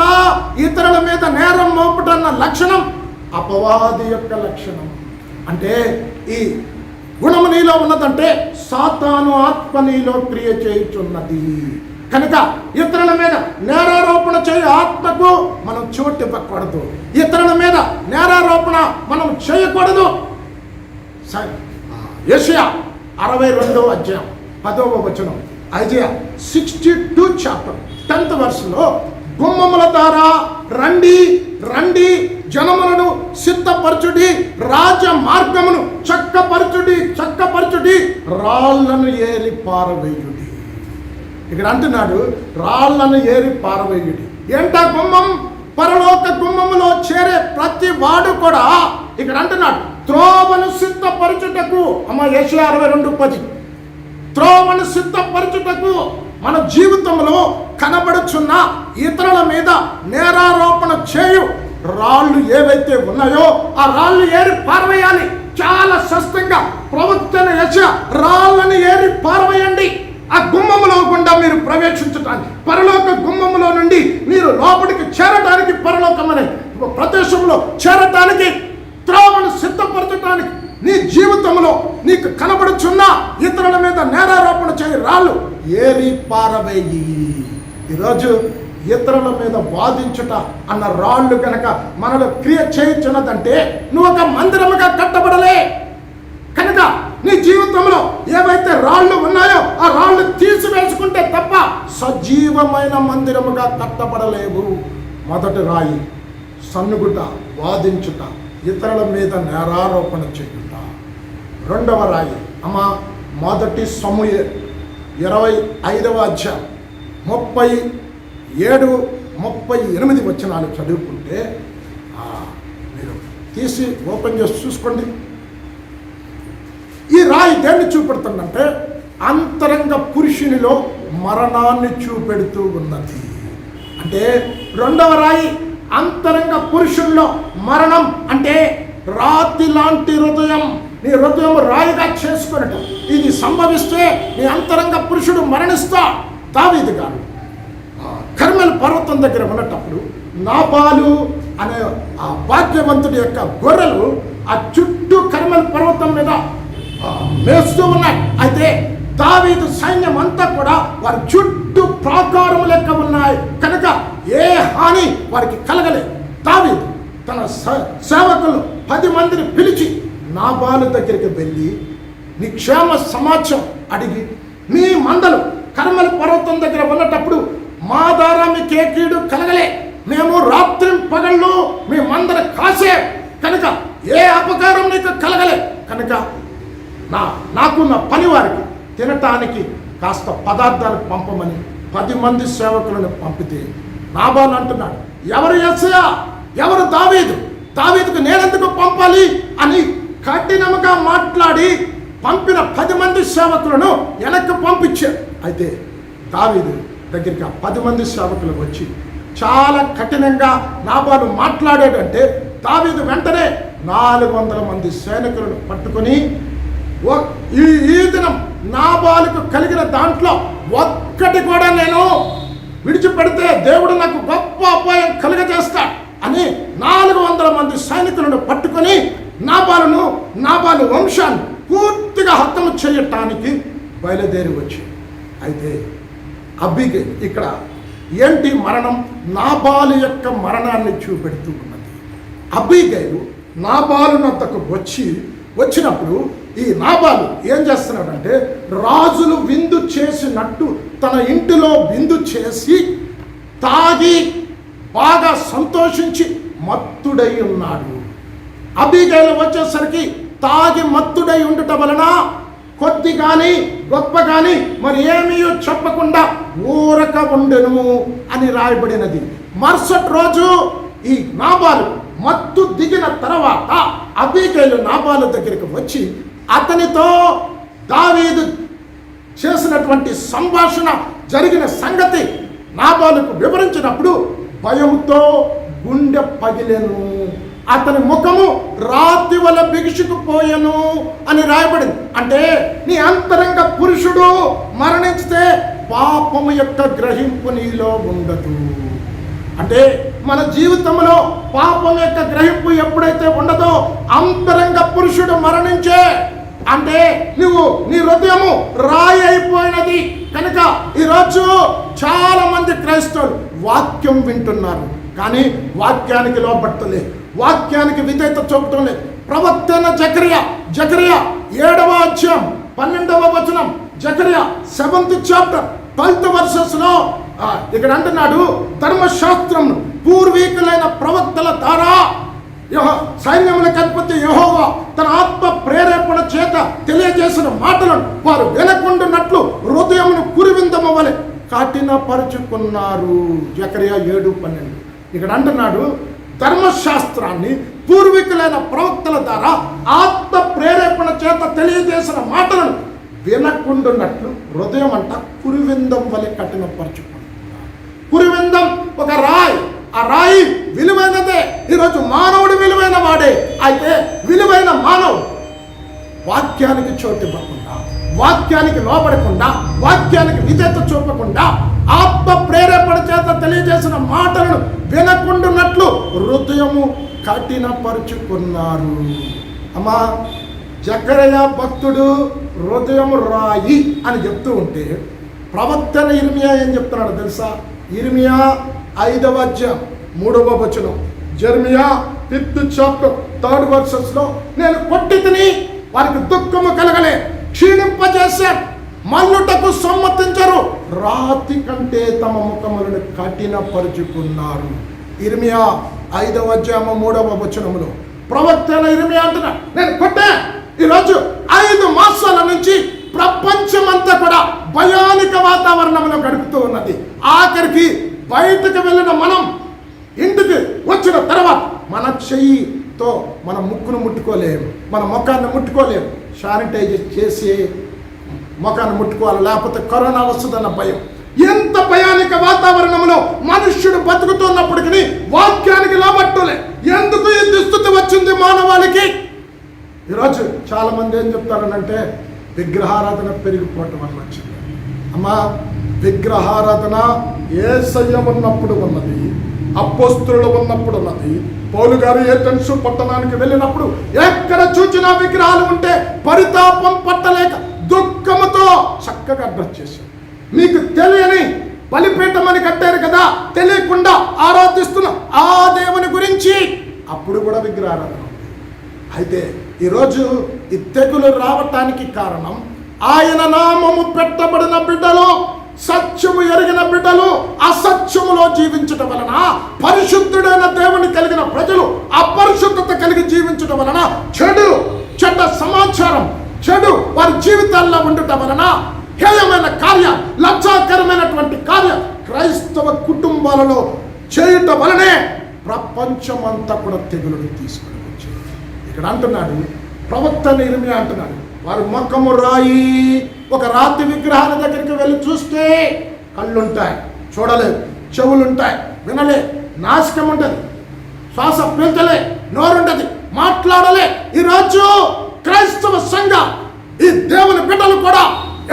ఇతరుల మీద నేరం మోపుటన్న లక్షణం అపవాది యొక్క లక్షణం. అంటే ఈ గుణము నీలో ఉన్నదంటే సాతాను ఆత్మ నీలో క్రియ చేయుచున్నది. కనుక ఇతరుల మీద నేరారోపణ చేయ ఆత్మకు మనం చోటు ఇవ్వకూడదు. ఇతరుల మీద నేరారోపణ మనం చేయకూడదు. యెషయా 62వ అధ్యాయం 10వ వచనం, ఐజియా 62 chapter 10th verse గుమ్మముల ద్వారా రండి రండి, జనములను సిద్ధపరచుడి, రాజ మార్గమును చక్కపరచుడి, రాళ్లను ఏరి పారవేయుడి. ఇక్కడ అంటున్నాడు రాళ్లను ఏరి పారవేయుడి. ఏంటా గుమ్మం? పరలోక గుమ్మములో చేరే ప్రతి వాడు కూడా ఇక్కడ అంటున్నాడు త్రోవను సిద్ధపరచుటకు. అమ్మ యెషయా 62:10, త్రోవను సిద్ధపరచుటకు. మన జీవితంలో కనబడుచున్న ఇతరుల మీద నేరారోపణ చేయు రాళ్ళు ఏవైతే ఉన్నాయో ఆ రాళ్ళు ఏరి పారవేయాలి. చాలా స్పష్టంగా ప్రవక్తన యెషయా రాళ్ళని ఏరి పారవేయండి. ఆ గుమ్మములో గుండా మీరు ప్రవేశించడానికి, పరలోక గుమ్మములో నుండి మీరు లోపలికి చేరడానికి, పరలోకమనే ప్రదేశంలో చేరటానికి, త్రోవను సిద్ధపరచడానికి నీ జీవితంలో నీకు కనబడుచున్న ఇతరుల మీద నేరారోపణ చేయి రాళ్ళు ఏరి పారవేయి. ఈరోజు ఇతరుల మీద వాదించుట అన్న రాళ్ళు కనుక మనలో క్రియ చేయుచున్నదంటే నువ్వు ఒక మందిరముగా కట్టబడలే. కనుక నీ జీవితంలో ఏవైతే రాళ్ళు ఉన్నాయో ఆ రాళ్ళు తీసివేసుకుంటే తప్ప సజీవమైన మందిరముగా కట్టబడలేవు. మొదటి రాయి సన్నుగుట, వాదించుట, ఇతరుల మీద నేరారోపణ చేయుట. రెండవ రాయి అమ్మ మొదటి సమూయేలు 25వ అధ్యాయం 37, 38 వచనాలు చదువుకుంటే మీరు తీసి ఓపెన్ చేసి చూసుకోండి. ఈ రాయి దేన్ని చూపెడుతుందంటే అంతరంగ పురుషునిలో మరణాన్ని చూపెడుతూ ఉన్నది. అంటే రెండవ రాయి అంతరంగ పురుషుల్లో మరణం అంటే రాతి లాంటి హృదయం. నీ హృదయం రాయిగా చేసుకునటం ఇది సంభవిస్తే నీ అంతరంగ పురుషుడు మరణిస్తా. దావీదు గారు కర్మెల్ పర్వతం దగ్గర ఉన్నటప్పుడు నాబాలు అనే ఆ భాగ్యవంతుడి యొక్క గొర్రెలు ఆ చుట్టూ కర్మెల్ పర్వతం మీద మేస్తూ ఉన్నాయి. అయితే దావీదు సైన్యం అంతా కూడా వారి చుట్టూ ప్రాకారం లెక్క ఉన్నాయి కనుక ఏ హాని వారికి కలగలేదు. దావీదు తన సేవకులు 10 మందిని పిలిచి నాబాలు దగ్గరికి వెళ్ళి నీ క్షేమ సమాచారం అడిగి, మీ మందలు కర్మెల్ పర్వతం దగ్గర ఉన్నటప్పుడు మా ద్వారా మీకు ఏ కీడు కలగలే, మేము రాత్రి పగళ్ళు మీ మందలు కాసే కనుక ఏ అపకారం నీకు కలగలే కనుక నాకు నా పని వారికి తినటానికి కాస్త పదార్థాలు పంపమని 10 మంది సేవకులను పంపితే నాబాలు అంటున్నాడు, ఎవరు యెషయా, ఎవరు దావీదుకు నేనెందుకు పంపాలి అని కఠినంగా మాట్లాడి పంపిన 10 మంది సేవకులను వెనక్కి పంపించారు. అయితే దావీదు దగ్గరికి ఆ 10 మంది సేవకులు వచ్చి చాలా కఠినంగా నాబాలు మాట్లాడాడంటే దావీదు వెంటనే 400 మంది సైనికులను పట్టుకొని ఈ దినం నాబాలుకు కలిగిన దాంట్లో ఒక్కటి కూడా నేను విడిచిపెడితే దేవుడు నాకు గొప్ప అపాయం కలుగజేస్తాడు అని 400 మంది సైనికులను పట్టుకొని నాబాలు వంశాన్ని పూర్తిగా హతము చేయటానికి బయలుదేరి వచ్చి. అయితే అబీగైల్ ఇక్కడ ఏంటి మరణం? నాబాలు యొక్క మరణాన్ని చూపెడుతూ ఉన్నది. అబీగైలు నాబాలు వద్దకు వచ్చినప్పుడు ఈ నాబాలు ఏం చేస్తున్నాడంటే రాజులు విందు చేసినట్టు తన ఇంటిలో విందు చేసి తాగి బాగా సంతోషించి మత్తుడై ఉన్నాడు. అబీగైలు వచ్చేసరికి తాగి మత్తుడై ఉండటం వలన కొద్ది కానీ గొప్ప కానీ మరి ఏమీ చెప్పకుండా ఊరక ఉండెను అని రాయబడినది. మరుసటి రోజు ఈ నాబాలు మత్తు దిగిన తర్వాత అబీగైలు నాబాలు దగ్గరికి వచ్చి అతనితో దావీదు చేసినటువంటి సంభాషణ జరిగిన సంగతి నాబాలుకు వివరించినప్పుడు భయంతో గుండె పగిలెను, అతని ముఖము రాతి వల్ల బిగుసుకుపోయెను అని రాయబడింది. అంటే నీ అంతరంగ పురుషుడు మరణించితే పాపము యొక్క గ్రహింపు నీలో ఉండదు. అంటే మన జీవితంలో పాపం యొక్క గ్రహింపు ఎప్పుడైతే ఉండదో అంతరంగ పురుషుడు మరణించే, అంటే నువ్వు నీ హృదయము రాయి అయిపోయినది. కనుక ఈరోజు చాలా మంది క్రైస్తవులు వాక్యం వింటున్నారు కానీ వాక్యానికి లోబట్టలే, వాక్యానికి విధేయత చూపటం లేదు. ప్రవక్త జకరియా 7వ అధ్యాయం 12వ వచనం, Zechariah 7th chapter 12th verses లో ఇక్కడ అంటున్నాడు, ధర్మశాస్త్రం పూర్వీకులైన ప్రవక్తల ద్వారా సైన్యములకు అధిపతి యెహోవా తన ఆత్మ ప్రేరేపణ చేత తెలియజేసిన మాటలను వారు వినకుండానట్లు హృదయమును కురివిందము వలె కఠినపరుచుకున్నారు. జకరియా 7:12. ఇక్కడ అంటున్నాడు, ధర్మశాస్త్రాన్ని పూర్వీకులైన ప్రవక్తల ద్వారా ఆత్మ ప్రేరేపణ చేత తెలియజేసిన మాటలను వినకుండానట్లు హృదయం అంట కురివిందం వలె కఠినపరుచుకున్నారు. కురివిందం ఒక రాయి, ఆ రాయి విలువైనదే. ఈరోజు మానవుడు విలువైన వాడే. అయితే విలువైన మానవుడు వాక్యానికి చోటు ఇవ్వకుండా, వాక్యానికి లోబడకుండా, వాక్యానికి విధేయత చూపకుండా ఆత్మ ప్రేరేపణ చేత తెలియజేసిన మాటలను వినకుండానట్లు హృదయము కఠినపరుచుకున్నారు. అమ్మా, జకరియా భక్తుడు హృదయం రాయి అని చెప్తూ ఉంటే ప్రవక్త ఇర్మియా ఏం చెప్తున్నాడు తెలుసా? ఇర్మియా 5వ అధ్యాయం 3వ వచనం, Jeremiah 5th chapter 3rd verses లో నేను కొట్టి తిని వారికి దుఃఖము కలగలే, క్షీణింపజేశాను, మల్లుటకు సమ్మతించరు, రాతి కంటే తమ ముఖములను కఠినపరుచుకున్నారు. ఇర్మియా 5వ అధ్యాయం 3వ వచనములో ప్రవక్త ఇర్మియా అంటున్నాడు, నేను కొట్టే. ఈరోజు 5 మాసాల నుంచి ప్రపంచమంతా కూడా భయానిక వాతావరణంలో గడుపుతూ ఉన్నది. ఆఖరికి బయటకు వెళ్ళిన మనం ఇంటికి వచ్చిన తర్వాత మన చెయ్యితో మన ముక్కును ముట్టుకోలేము, మన ముఖాన్ని ముట్టుకోలేము, శానిటైజర్ చేసి ముఖాన్ని ముట్టుకోవాలి, లేకపోతే కరోనా వస్తుందన్న భయం. ఎంత భయానిక వాతావరణంలో మనుష్యుడు బతుకుతున్నప్పటికీ వాక్యానికి లోబట్టులే. ఎందుకు ఈ దుస్థితి వచ్చింది మానవాళికి? ఈరోజు చాలా మంది ఏం చెప్తారనంటే విగ్రహారాధన పెరిగిపోవటం వల్ల వచ్చింది. అమ్మా, విగ్రహారాధన యేసయ్య ఉన్నప్పుడు ఉన్నది, అపోస్తలులు ఉన్నప్పుడు ఉన్నది. పౌలు గారు ఏథెన్సు పట్టణానికి వెళ్ళినప్పుడు ఎక్కడ చూచినా విగ్రహాలు ఉంటే పరితాపం పట్టలేక దుఃఖముతో చక్కగా అడ్రస్ చేశారు. మీకు తెలియని బలిపీఠం అని కట్టారు కదా, తెలియకుండా ఆరాధిస్తున్న ఆ దేవుని గురించి అప్పుడు కూడా విగ్రహారాధన. అయితే ఈరోజు ఈ తెగులు రావటానికి కారణం ఆయన నామము పెట్టబడిన బిడ్డలు, సత్యము ఎరిగిన బిడ్డలు అసత్యములో జీవించడం వలన, పరిశుద్ధుడైన దేవుని కలిగిన ప్రజలు అపరిశుద్ధత కలిగి జీవించడం వలన, చెడ్డ సమాచారం, చెడు వారి జీవితాల్లో ఉండటం వలన హేయమైన కార్యం, లజ్జాకరమైనటువంటి కార్యం క్రైస్తవ కుటుంబాలలో చేయటం వలనే ప్రపంచమంతా కూడా తెగులుని తీసుకుని వచ్చింది. ఇక్కడ అంటున్నాడు ప్రవక్త ఇర్మియా అంటున్నాడు, వారి ముఖము రాయి. ఒక రాతి విగ్రహాల దగ్గరికి వెళ్ళి చూస్తే కళ్ళుంటాయి, చూడలేదు, చెవులుంటాయి, వినలే, నాశకం ఉంటుంది, శ్వాస పీల్చలే, నోరుంటది, మాట్లాడలే. ఈరోజు క్రైస్తవ సంఘం, ఈ దేవుని బిడ్డలు కూడా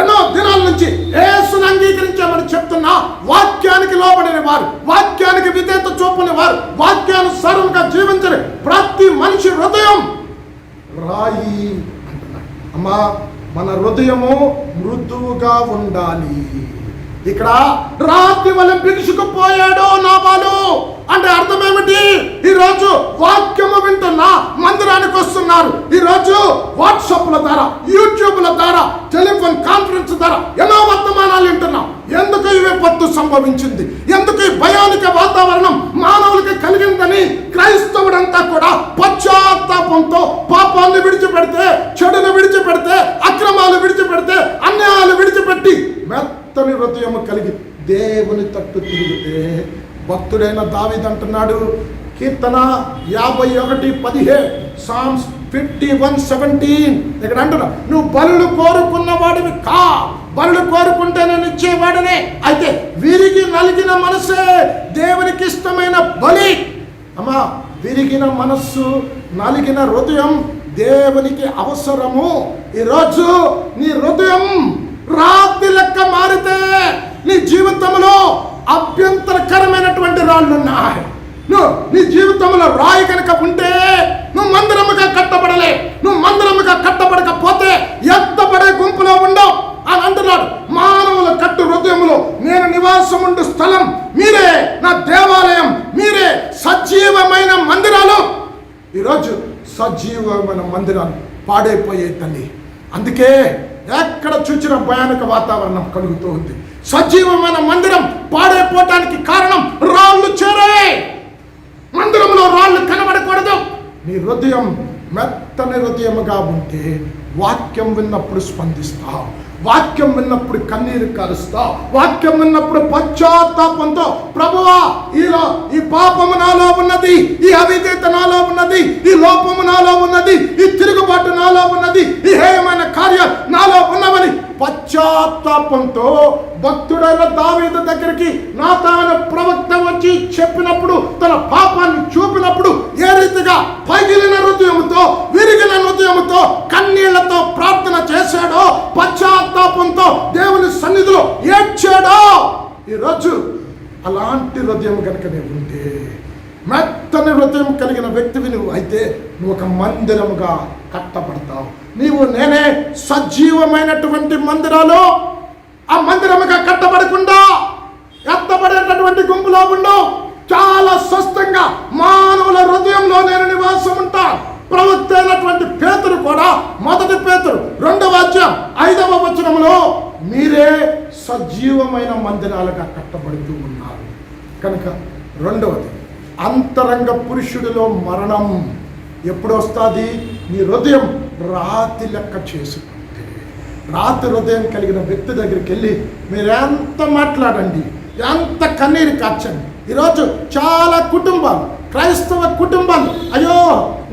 ఎన్నో దినాల నుంచి యేసుని అంగీకరించామని చెప్తున్నా వాక్యానికి లోబడిన వారు, వాక్యానికి విధేయత చూపని వారు, వాక్యానుసారంగా జీవించని ప్రతి మనిషి హృదయం రాయి అంటున్నాడు. అమ్మా, మన హృదయము మృదువుగా ఉండాలి. ఇక్కడ రాతి వల్ల బిగుసుకుపోయాడు నాబాలు అంటే అర్థం ఏమిటి? ఈరోజు వాక్యము వింటున్నా మందిరానికి వస్తున్నారు, ఈరోజు వాట్సాప్ల ద్వారా, యూట్యూబ్ల ద్వారా, టెలిఫోన్ కాన్ఫరెన్స్ ద్వారా ఎన్నో వర్తమానాలు వింటున్నాం. ఎందుకు ఈ విపత్తు సంభవించింది? ఎందుకు ఈ భయానిక వాతావరణం మానవులకి కలిగిందని క్రైస్తవుడంతా కూడా పశ్చాత్తాపంతో పాపాన్ని విడిచిపెడితే, చెడును విడిచిపెడితే, అక్రమాలు విడిచిపెడితే, అన్యాయాలు విడిచిపెట్టి మెత్తని హృదయము కలిగి దేవుని తట్టు తిరిగితే, భక్తుడైన దావీదు అంటున్నాడు, కీర్తన 51:17, సామ్స్ 51:17. ఇక్కడ అంటున్నా, నువ్వు బలులు కోరుకున్న వాడివి కా, బలులు కోరుకుంటే నేను ఇచ్చేవాడనే. అయితే విరిగి నలిగిన మనసే దేవునికి ఇష్టమైన బలి. అమ్మా, విరిగిన మనస్సు, నలిగిన హృదయం దేవునికి అవసరము. ఈరోజు నీ హృదయం రాతి లెక్క మారితే నీ జీవితంలో అభ్యంతరకరమైనటువంటి రాళ్ళున్నాయి. నువ్వు నీ జీవితంలో రాయి కనుక ఉంటే నువ్వు మందిరముగా కట్టబడలే. నువ్వు మందిరముగా కట్టబడకపోతే ఎత్తబడే గుంపులో ఉండవు అని అంటున్నాడు. మానవుల కట్టు హృదయములో నేను నివాసం ఉండు స్థలం, మీరే నా దేవాలయం, మీరే సజీవమైన మందిరాలు. ఈరోజు సజీవమైన మందిరాలు పాడైపోయే తల్లి. అందుకే ఎక్కడ చూచిన భయానక వాతావరణం కలుగుతూ ఉంది. సజీవమైన మందిరం పాడైపోవటానికి కారణం రాళ్ళు చేరే. మందిరంలో రాళ్ళు కనబడకూడదు. నీ హృదయం మెత్తని హృదయముగా ఉంటే వాక్యం విన్నప్పుడు స్పందిస్తావు, వాక్యం విన్నప్పుడు కన్నీరు కారుస్తావు, వాక్యం విన్నప్పుడు పశ్చాత్తాపంతో ప్రభువా ఈ పాపము నాలో ఉన్నది, ఈ అవిధేయత నాలో ఉన్నది, ఈ లోపము నాలో ఉన్నది, ఈ తిరుగుబాటు నాలో ఉన్నది, ఈ హేయమైన కార్యం నాలో ఉన్నవని పశ్చాత్తాపంతో భక్తుడైన దావీదు దగ్గరికి నాతాను ప్రవక్త వచ్చి చెప్పినప్పుడు, తన పాపాన్ని చూపినప్పుడు ఏ రీతిగా పగిలిన హృదయముతో, విరిగిన హృదయముతో, కన్నీళ్లతో ప్రార్థన చేశాడో, పశ్చాత్తాపంతో దేవుని సన్నిధిలో ఏడ్చాడో, ఈరోజు అలాంటి హృదయం కనుక నీవు ఉంటే, మెత్తని హృదయం కలిగిన వ్యక్తివి నువ్వు అయితే, నువ్వు ఒక మందిరముగా కట్టబడతావు. నీవు నేనే సజీవమైనటువంటి మందిరాలు. ఆ మందిరముగా కట్టబడకుండా ఎత్తబడేటటువంటి గుంపులో ఉండవు. చాలా స్పష్టంగా మానవుల హృదయంలో నేను నివాసం ఉంటా. ప్రవక్త అయినటువంటి పేతురు కూడా మొదటి పేతురు 2:5 మీరే సజీవమైన మందిరాలుగా కట్టబడుతూ ఉన్నారు. కనుక రెండవది, అంతరంగ పురుషుడిలో మరణం ఎప్పుడు వస్తుంది? నీ హృదయం రాతి లెక్క చేసుకుంటే. రాతి హృదయం కలిగిన వ్యక్తి దగ్గరికి వెళ్ళి మీరు ఎంత మాట్లాడండి, ఎంత కన్నీరు కార్చండి. ఈరోజు చాలా కుటుంబాలు, క్రైస్తవ కుటుంబాలు, అయ్యో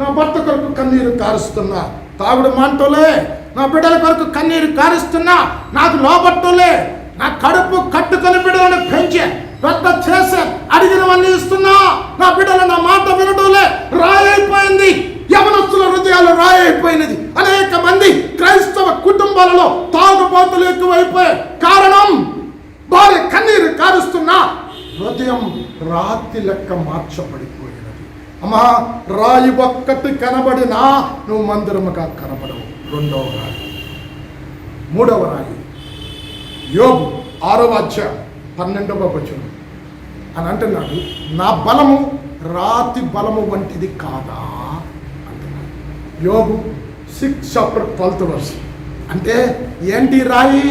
నా భర్త కొరకు కన్నీరు కారుస్తున్నా, తాగుడు మాంటోలే, నా బిడ్డల కొరకు కన్నీరు కారుస్తున్నా, నాకు లోబట్టోలే, నా కడుపు కట్టుకొని బిడ్డలను పెంచే పెద్ద చేసే అడిగినవన్నీ ఇస్తున్నా, నా బిడ్డలు నా మాట వినటోలే, రాయైపోయింది. యవనస్తుల హృదయాలు రాయైపోయినది. అనేక మంది క్రైస్తవ కుటుంబాలలో తాగుబోతులు ఎక్కువైపోయాయి. కారణం భార్య కన్నీరు కారుస్తున్నా హృదయం రాతి లెక్క మార్చబడిపోయినది. అమ్మా, రాయి ఒక్కటి కనబడినా నువ్వు మందిరముగా కనబడవు. రెండవ రాయి. మూడవ రాయి యోబు 6:12 అని అంటున్నాడు, నా బలము రాతి బలము వంటిది కాదా అంటున్నాడు. యోబు 6:12 అంటే ఏంటి? రాయి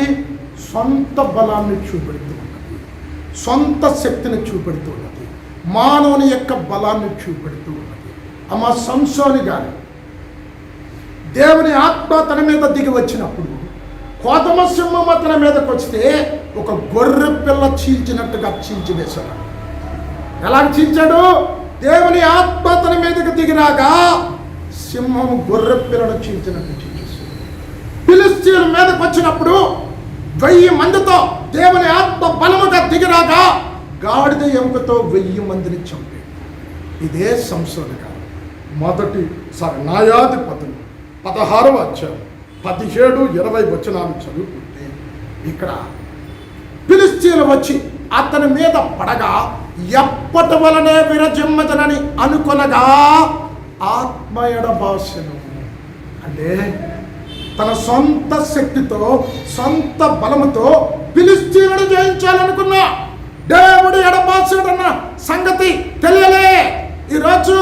సొంత బలాన్ని చూపెడుతూ ఉన్నది, సొంత శక్తిని చూపెడుతూ ఉన్నది, మానవుని యొక్క బలాన్ని చూపెడుతూ ఉన్నది. అమ్మ, సంసోని గారు దేవుని ఆత్మ తన మీద దిగి వచ్చినప్పుడు కోతమ సింహం అతని మీదకి వస్తే ఒక గొర్రె పిల్ల చీల్చినట్టుగా చీల్చివేశాడు. ఎలా చీల్చాడు? దేవుని ఆత్మ తన మీదకి దిగిరాగా సింహం గొర్రె పిల్లను చీల్చినట్టు చీల్చేశాడు. ఫిలిష్తీయుల మీదకి వచ్చినప్పుడు 1000 మందితో దేవుని ఆత్మ బలముగా దిగిరాగా గాడిద ఎముకతో 1000 మందిని చంపాడు. ఇదే సంసోను గారు న్యాయాధిపతులు 16:17-20 చదువుకుంటే ఇక్కడ ఫిలిష్తీయులు వచ్చి అతని మీద పడగా ఎప్పటి వలనే విరజిమ్మదనని అనుకొనగా ఆత్మ ఎడబాసెను. అంటే తన సొంత శక్తితో, సొంత బలముతో ఫిలిష్తీయులను జయించాలనుకున్నా దేవుడు ఎడబాసాడన్న సంగతి తెలియలే. ఈరోజు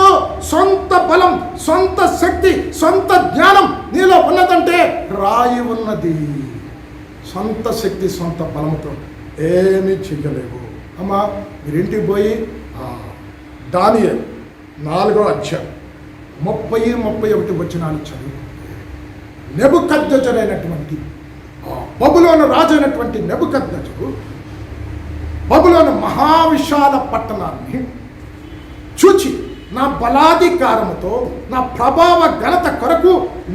సొంత బలం, సొంత శక్తి, సొంత జ్ఞానం నీలో ఉన్నదంటే రాయి ఉన్నది. సొంత శక్తి, సొంత బలంతో ఏమీ చెయ్యలేవు. అమ్మా, మీరింటికి పోయి దానియేలు 4:30-31 చదువు. నెబుకద్నెజరైనటువంటి బబులోను రాజు అయినటువంటి నెబుకద్నెజరు బబులోను మహావిశాల పట్టణాన్ని చూచి నా బలాధికారముతో నా ప్రభావ ఘనత కొరకు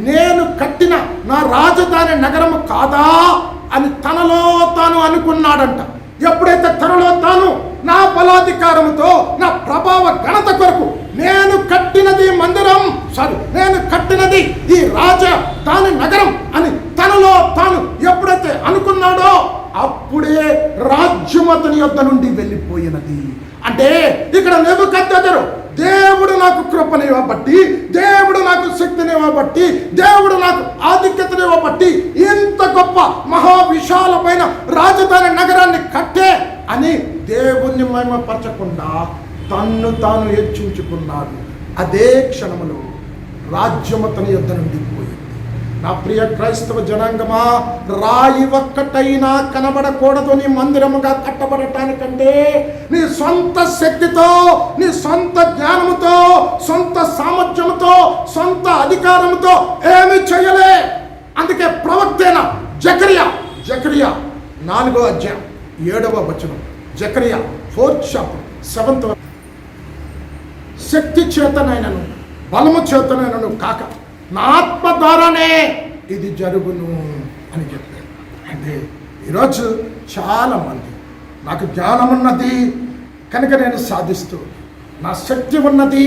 నేను కట్టిన నా రాజధాని నగరము కాదా అని తనలో తాను అనుకున్నాడంట. ఎప్పుడైతే తనలో తాను నా బలాధికారముతో నా ప్రభావ ఘనత కొరకు నేను కట్టినది నేను కట్టినది ఈ రాజధాని నగరం అని తనలో తాను ఎప్పుడైతే అనుకున్నాడో అప్పుడే రాజ్యం అతని యొద్ద నుండి వెళ్ళిపోయినది. అంటే ఇక్కడ నెబుకద్నెజరు దేవుడు నాకు కృపనివ్వబట్టి, దేవుడు నాకు శక్తినివ్వబట్టి, దేవుడు నాకు ఆధిక్యతనివ్వబట్టి ఇంత గొప్ప మహావిశాలమైన రాజధాని నగరాన్ని కట్టే అని దేవుణ్ణి మహిమపరచకుండా తన్ను తాను హెచ్చించుకున్నాడు. అదే క్షణములో రాజ్యం అతని యొద్ద నుండి పోయింది. నా ప్రియ క్రైస్తవ జనాంగమా, రాయి ఒక్కటైనా కనబడకూడదు నీ మందిరముగా కట్టబడటానికంటే నీ సొంత శక్తితో, నీ సొంత జ్ఞానముతో, సొంత సామర్థ్యముతో, సొంత అధికారముతో ఏమి చేయలే. అందుకే ప్రవక్తైన జకరియా 4వ అధ్యాయం 7వ వచనం, జకరియా 4th chapter 7th, శక్తి చేతనైనను బలము చేతనైనను కాక నా ఆత్మ ద్వారానే ఇది జరుగును అని చెప్పారు. అంటే ఈరోజు చాలామంది నాకు జ్ఞానం ఉన్నది కనుక నేను సాధిస్తూ, నా శక్తి ఉన్నది,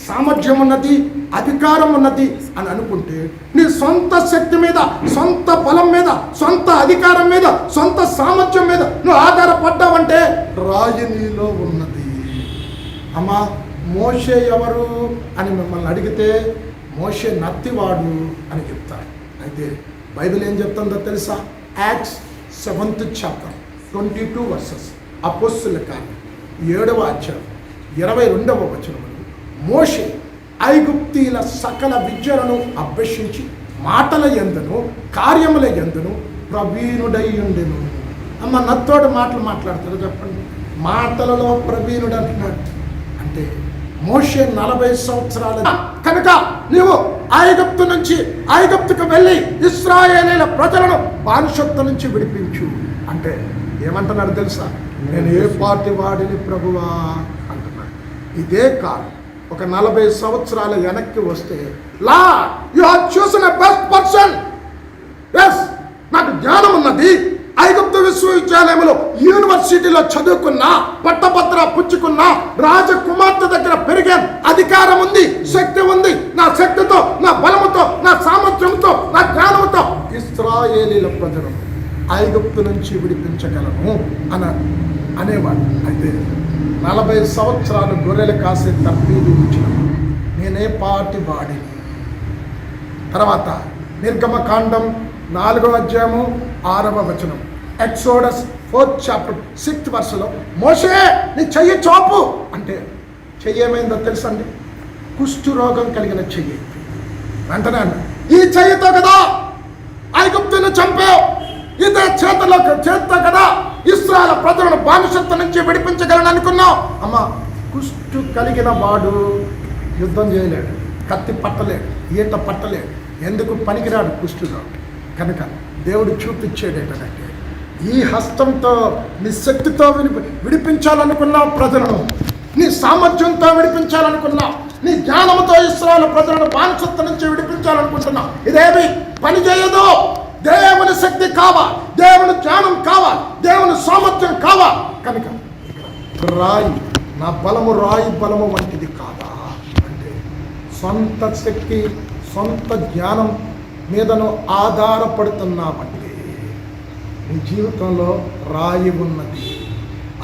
సామర్థ్యం ఉన్నది, అధికారం ఉన్నది అని అనుకుంటే నీ సొంత శక్తి మీద, సొంత బలం మీద, సొంత అధికారం మీద, సొంత సామర్థ్యం మీద నువ్వు ఆధారపడ్డావంటే రాయి నీలో ఉన్నది. అమ్మా, మోషే ఎవరు అని మిమ్మల్ని అడిగితే మోషే నత్తివాడు అని చెప్తారు. అయితే బైబిల్ ఏం చెప్తుందో తెలుసా? యాక్ట్స్ 7th chapter 22 verses, అపోస్తలుల కార్యం 7వ అధ్యాయం 22వ వచనములు, మోషే ఐగుప్తీల సకల విద్యలను అభ్యసించి మాటల యందును కార్యముల యందును ప్రవీణుడై ఉండెను. అమ్మ, నత్తోడు మాటలు మాట్లాడతారు చెప్పండి, మాటలలో ప్రవీణుడు అంటున్నాడు. అంటే మోషే 40 సంవత్సరాలు కనుక నీవు ఐగుప్తుకు వెళ్ళి ఇశ్రాయేలీల ప్రజలను బానిసత్వం నుంచి విడిపించు అంటే ఏమంటున్నాడు తెలుసా? నేను ఏ పార్టీ వాడిని ప్రభువా అంటున్నాడు. ఇదే కాదు, ఒక 40 సంవత్సరాల వెనక్కి వస్తే, లా you have chosen a best person. Yes, నాకు జ్ఞానం ఉన్నది, ఐగుప్తు విశ్వవిద్యాలయంలో యూనివర్సిటీలో చదువుకున్నా, పట్టభద్ర పుచ్చుకున్నా, రాజకుమార్తె దగ్గర పెరిగాను, అధికారం ఉంది, శక్తి ఉంది, నా శక్తితో, నా బలముతో, నా సామర్థ్యంతో, నా జ్ఞానంతో ఇశ్రాయేలీల ప్రజలను ఐగుప్తు నుంచి విడిపించగలను అనేవాడు. అయితే 40 సంవత్సరాలు గొర్రెలు కాసే తర్ఫీదు ఇచ్చిన నేనే పాటి వాడిని. తర్వాత నిర్గమకాండం 4వ అధ్యాయము 6వ వచనం, ఎక్సోడస్ 4th chapter 6th verseలో మోషే నీ చెయ్యి చాపు అంటే చెయ్యి ఏమైందో తెలుసండి? కుష్టు రోగం కలిగిన చెయ్యి. వెంటనే ఈ చెయ్యితో కదా ఐగుప్తుని చంపావు, ఇదే చేతితో కదా ఇశ్రాయేలు ప్రజలను బానిసత్వం నుంచి విడిపించగలను అనుకున్నావు. అమ్మ, కుష్టు కలిగిన వాడు యుద్ధం చేయలేడు, కత్తి పట్టలేడు, ఈట పట్టలేడు, ఎందుకు పనికిరాడు కుష్టురోగి. కనుక దేవుడు చూపించేది ఏంటంటే, ఈ హస్తంతో నీ శక్తితో విడిపించాలనుకున్నావు ప్రజలను, నీ సామర్థ్యంతో విడిపించాలనుకున్నావు, నీ జ్ఞానంతో ఇశ్రాయేలు ప్రజలను బానిసత్వం నుంచి విడిపించాలనుకుంటున్నావు. ఇదేమి పని చేయదు. దేవుని శక్తి కావాలి, దేవుని జ్ఞానం కావాలి, దేవుని సామర్థ్యం కావాలి. కనుక రాయి, నా బలము రాయి బలము వంటిది కాదా అంటే సొంత శక్తి, సొంత జ్ఞానం మీదను ఆధారపడుతున్నామంటే నీ జీవితంలో రాయి ఉన్నది.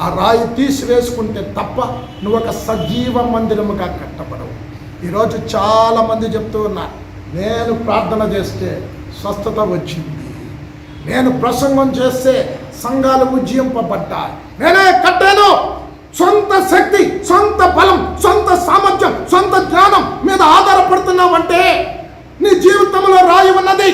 ఆ రాయి తీసివేసుకుంటే తప్ప నువ్వు ఒక సజీవ మందిరముగా కట్టబడవు. ఈరోజు చాలామంది చెప్తూ ఉన్నారు, నేను ప్రార్థన చేస్తే స్వస్థత వచ్చింది, నేను ప్రసంగం చేస్తే సంఘాలు ఉజ్జీంపబడ్డాయి, నేనే కట్టాను. సొంత శక్తి, సొంత బలం, సొంత సామర్థ్యం, సొంత జ్ఞానం మీద ఆధారపడుతున్నావంటే నీ జీవితంలో రాయి ఉన్నది.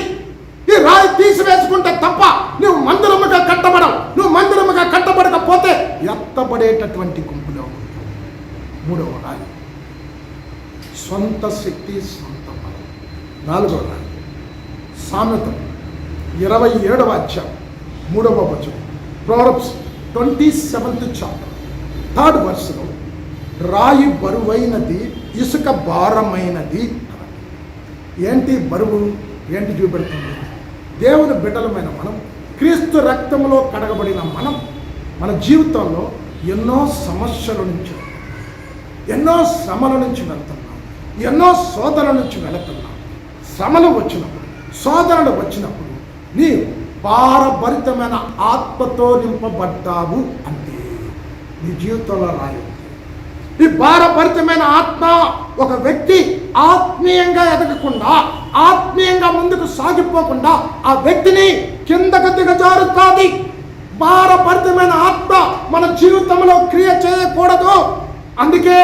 ఈ రాయి తీసివేసుకుంటే తప్ప నువ్వు మందిరముగా కట్టబడవు. నువ్వు మందిరముగా కట్టబడకపోతే ఎత్తబడేటటువంటి గుంపులో ఉంటావు. 3వ రాయి సొంత శక్తి, సొంత బలం. 4వ రాయి సామెతలు 27వ అధ్యాయం 3వ వచనం, ప్రోవర్బ్స్ 27th chapter 3rd verseలో రాయి బరువైనది ఇసుక భారమైనది. ఏంటి బరువు? ఏంటి చూపెడుతుంది? దేవుని బిడ్డలమైన మనం, క్రీస్తు రక్తంలో కడగబడిన మనం, మన జీవితంలో ఎన్నో సమస్యల నుంచి, ఎన్నో శ్రమల నుంచి వెళ్తున్నాం, ఎన్నో శోధనల నుంచి వెళుతున్నాం. శ్రమలు వచ్చినప్పుడు, శోధనలు వచ్చినప్పుడు నీ భారభరితమైన ఆత్మతో నింపబడ్డావు అంటే నీ జీవితంలో రాయి. ఈ భారభరితమైన ఆత్మ ఒక వ్యక్తి ఆత్మీయంగా ఎదగకుండా, ఆత్మీయంగా ముందుకు సాగిపోకుండా ఆ వ్యక్తిని కిందకు దిగజారుతుంది. భారభరితమైన ఆత్మ మన జీవితంలో క్రియ చేయకూడదు. అందుకే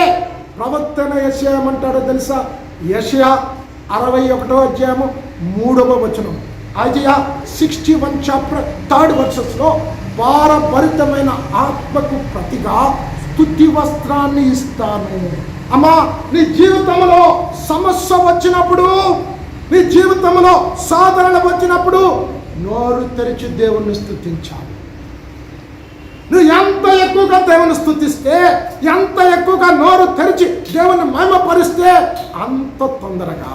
ప్రవక్తన యెషయా ఏమంటాడో తెలుసా? యెషయా 61వ అధ్యాయము 3వ వచనం, ఐజయా 61 చాప్టర్ 3rd వర్సెస్లో భారభరితమైన ఆత్మకు ప్రతిగా స్తుతి వస్త్రాన్ని ఇస్తాను. అమ్మా, నీ జీవితంలో సమస్య వచ్చినప్పుడు, నీ జీవితంలో సాధనలు వచ్చినప్పుడు నోరు తెరిచి దేవుణ్ణి స్తుతించాలి. నువ్వు ఎంత ఎక్కువగా దేవుని స్తుతిస్తే, ఎంత ఎక్కువగా నోరు తెరిచి దేవుని మహిమపరిస్తే అంత తొందరగా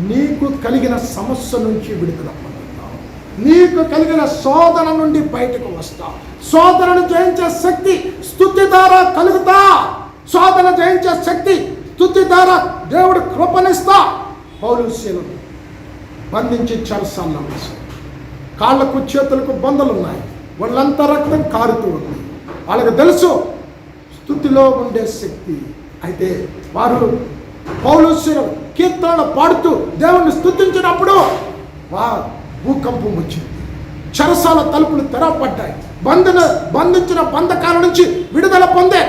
నీకు కలిగిన సమస్య నుంచి విడుదల పొందుతావు. నీకు కలిగిన శోధన నుండి బయటకు వస్తావు. శోధనను జయించే శక్తి స్తుతి ద్వారా కలుగుతా. శోధన జయించే శక్తి స్తుతి ద్వారా దేవుడు కృపనిస్తా. పౌలు శీలను బంధించి చెరసాల్లో వేశారు. కాళ్ళకు చేతులకు బంధలు ఉన్నాయి, వాళ్ళంతా రక్తం కారుతూ ఉంది. వాళ్ళకి తెలుసు స్తుతిలో ఉండే శక్తి. అయితే వారు పౌలు శీలను కీర్తనలు పాడుతూ దేవుణ్ణి స్తుతించినప్పుడు భూకంపం వచ్చింది. చెరసాల తలుపులు తెరవబడ్డాయి. బంధించిన బంధకాల నుంచి విడుదల పొందే.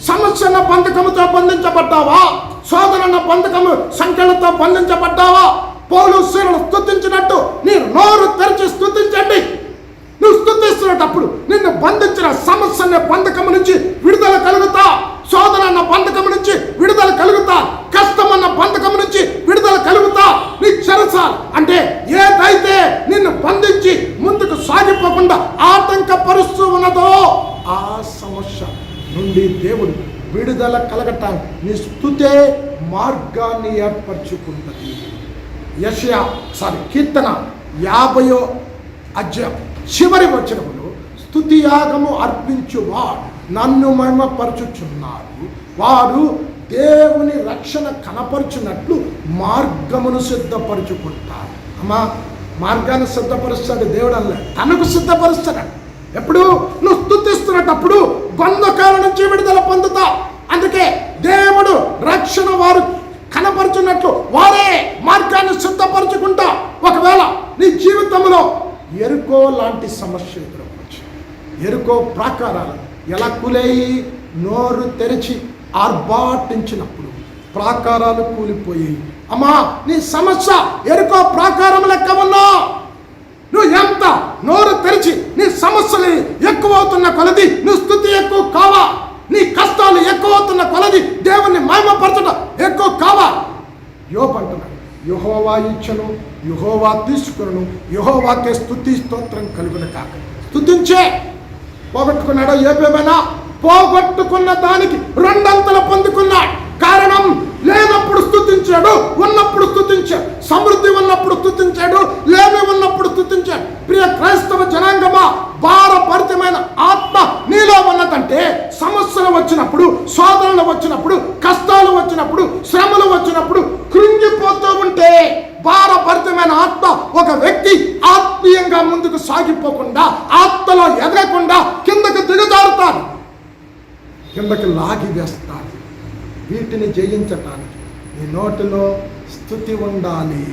సమస్యన్న బంధకముతో బంధించబడ్డావా? శోధనన్న బంధకము సంఖ్యలతో బంధించబడ్డావా? పౌలు శీలను స్తుతించినట్టు నీ నోరు తెరిచి స్తుతించండి. నువ్వు స్తుతిస్తున్నప్పుడు నిన్ను బంధించిన సమస్య అనే బంధకము నుంచి విడుదల కలుగుతా. శోధన అన్న బంధకము నుంచి విడుదల కలుగుతా. కష్టం అన్న బంధకము నుంచి విడుదల కలుగుతా. నీ చెరసాల అంటే ఏదైతే నిన్ను బంధించి ముందుకు సాగిపోకుండా ఆటంకపరుస్తూ ఉన్నదో ఆ సమస్య నుండి దేవుడు విడుదల కలగటానికి నీ స్తుతే మార్గాన్ని ఏర్పరచుకుంటుంది. కీర్తన 50వ అధ్యాయం చివరి వచనములో స్తుతియాగము అర్పించువాడు నన్ను మహిమపరచుచున్నారు, వారు దేవుని రక్షణ కనపరుచున్నట్లు మార్గమును సిద్ధపరచుకుంటారు. అమ్మా, మార్గాన్ని సిద్ధపరుస్తాడు దేవుడు అల్ల, తనకు సిద్ధపరుస్తాడు. ఎప్పుడు నువ్వు స్తుతిస్తున్నప్పుడు బంధకాల నుంచి విడుదల పొందుతా. అందుకే దేవుడు రక్షణ వారు కనపరుచున్నట్లు వారే మార్గాన్ని సిద్ధపరచుకుంటా. ఒకవేళ నీ జీవితంలో ఎరుకో లాంటి సమస్య ఎదురవచ్చు. ఎరుకో ప్రాకారాలు ఎలా కూలేయి? నోరు తెరిచి ఆర్భాటించినప్పుడు ప్రాకారాలు కూలిపోయాయి. అమ్మా, నీ సమస్య ఎరుకో ప్రాకారం లెక్క ఉన్నా. నువ్వు ఎంత నోరు తెరిచి నీ సమస్యలు ఎక్కువ అవుతున్న కొలది నువ్వు స్తుతి ఎక్కువ కావా. నీ కష్టాలు ఎక్కువ అవుతున్న కొలది దేవుణ్ణి మహిమపరచడం ఎక్కువ కావా. యోబు అంటున్నాడు, యెహోవా ఇచ్చెను, యెహోవా తీసుకును, యెహోవాకే స్తుతి స్తోత్రం కలుగును కాక. స్తుతించే. పోగొట్టుకున్నాడో ఏమేమైనా? పోగొట్టుకున్న దానికి రెండంతలు పొందుకున్నాడు. కారణం, లేనప్పుడు స్తుతించాడు, ఉన్నప్పుడు స్తుతించాడు. సమృద్ధి ఉన్నప్పుడు స్తుతించాడు, లేమి ఉన్నప్పుడు స్తుతించాడు. ప్రియ క్రైస్తవ జనాంగమా, భారభరితమైన ఆత్మ నీలో ఉన్నదంటే సమస్యలు వచ్చినప్పుడు, శోధనలు వచ్చినప్పుడు, కష్టాలు వచ్చినప్పుడు, శ్రమలు వచ్చినప్పుడు కృంగిపోతూ ఉంటే భారభరితమైన ఆత్మ ఒక వ్యక్తి ఆత్మీయంగా ముందుకు సాగిపోకుండా, ఆత్మలో ఎదగకుండా కిందకు దిగజారుతాడు, కిందకి లాగి వేస్తాడు. వీటిని జయించటానికి నీ నోటిలో స్తుతి ఉండాలి.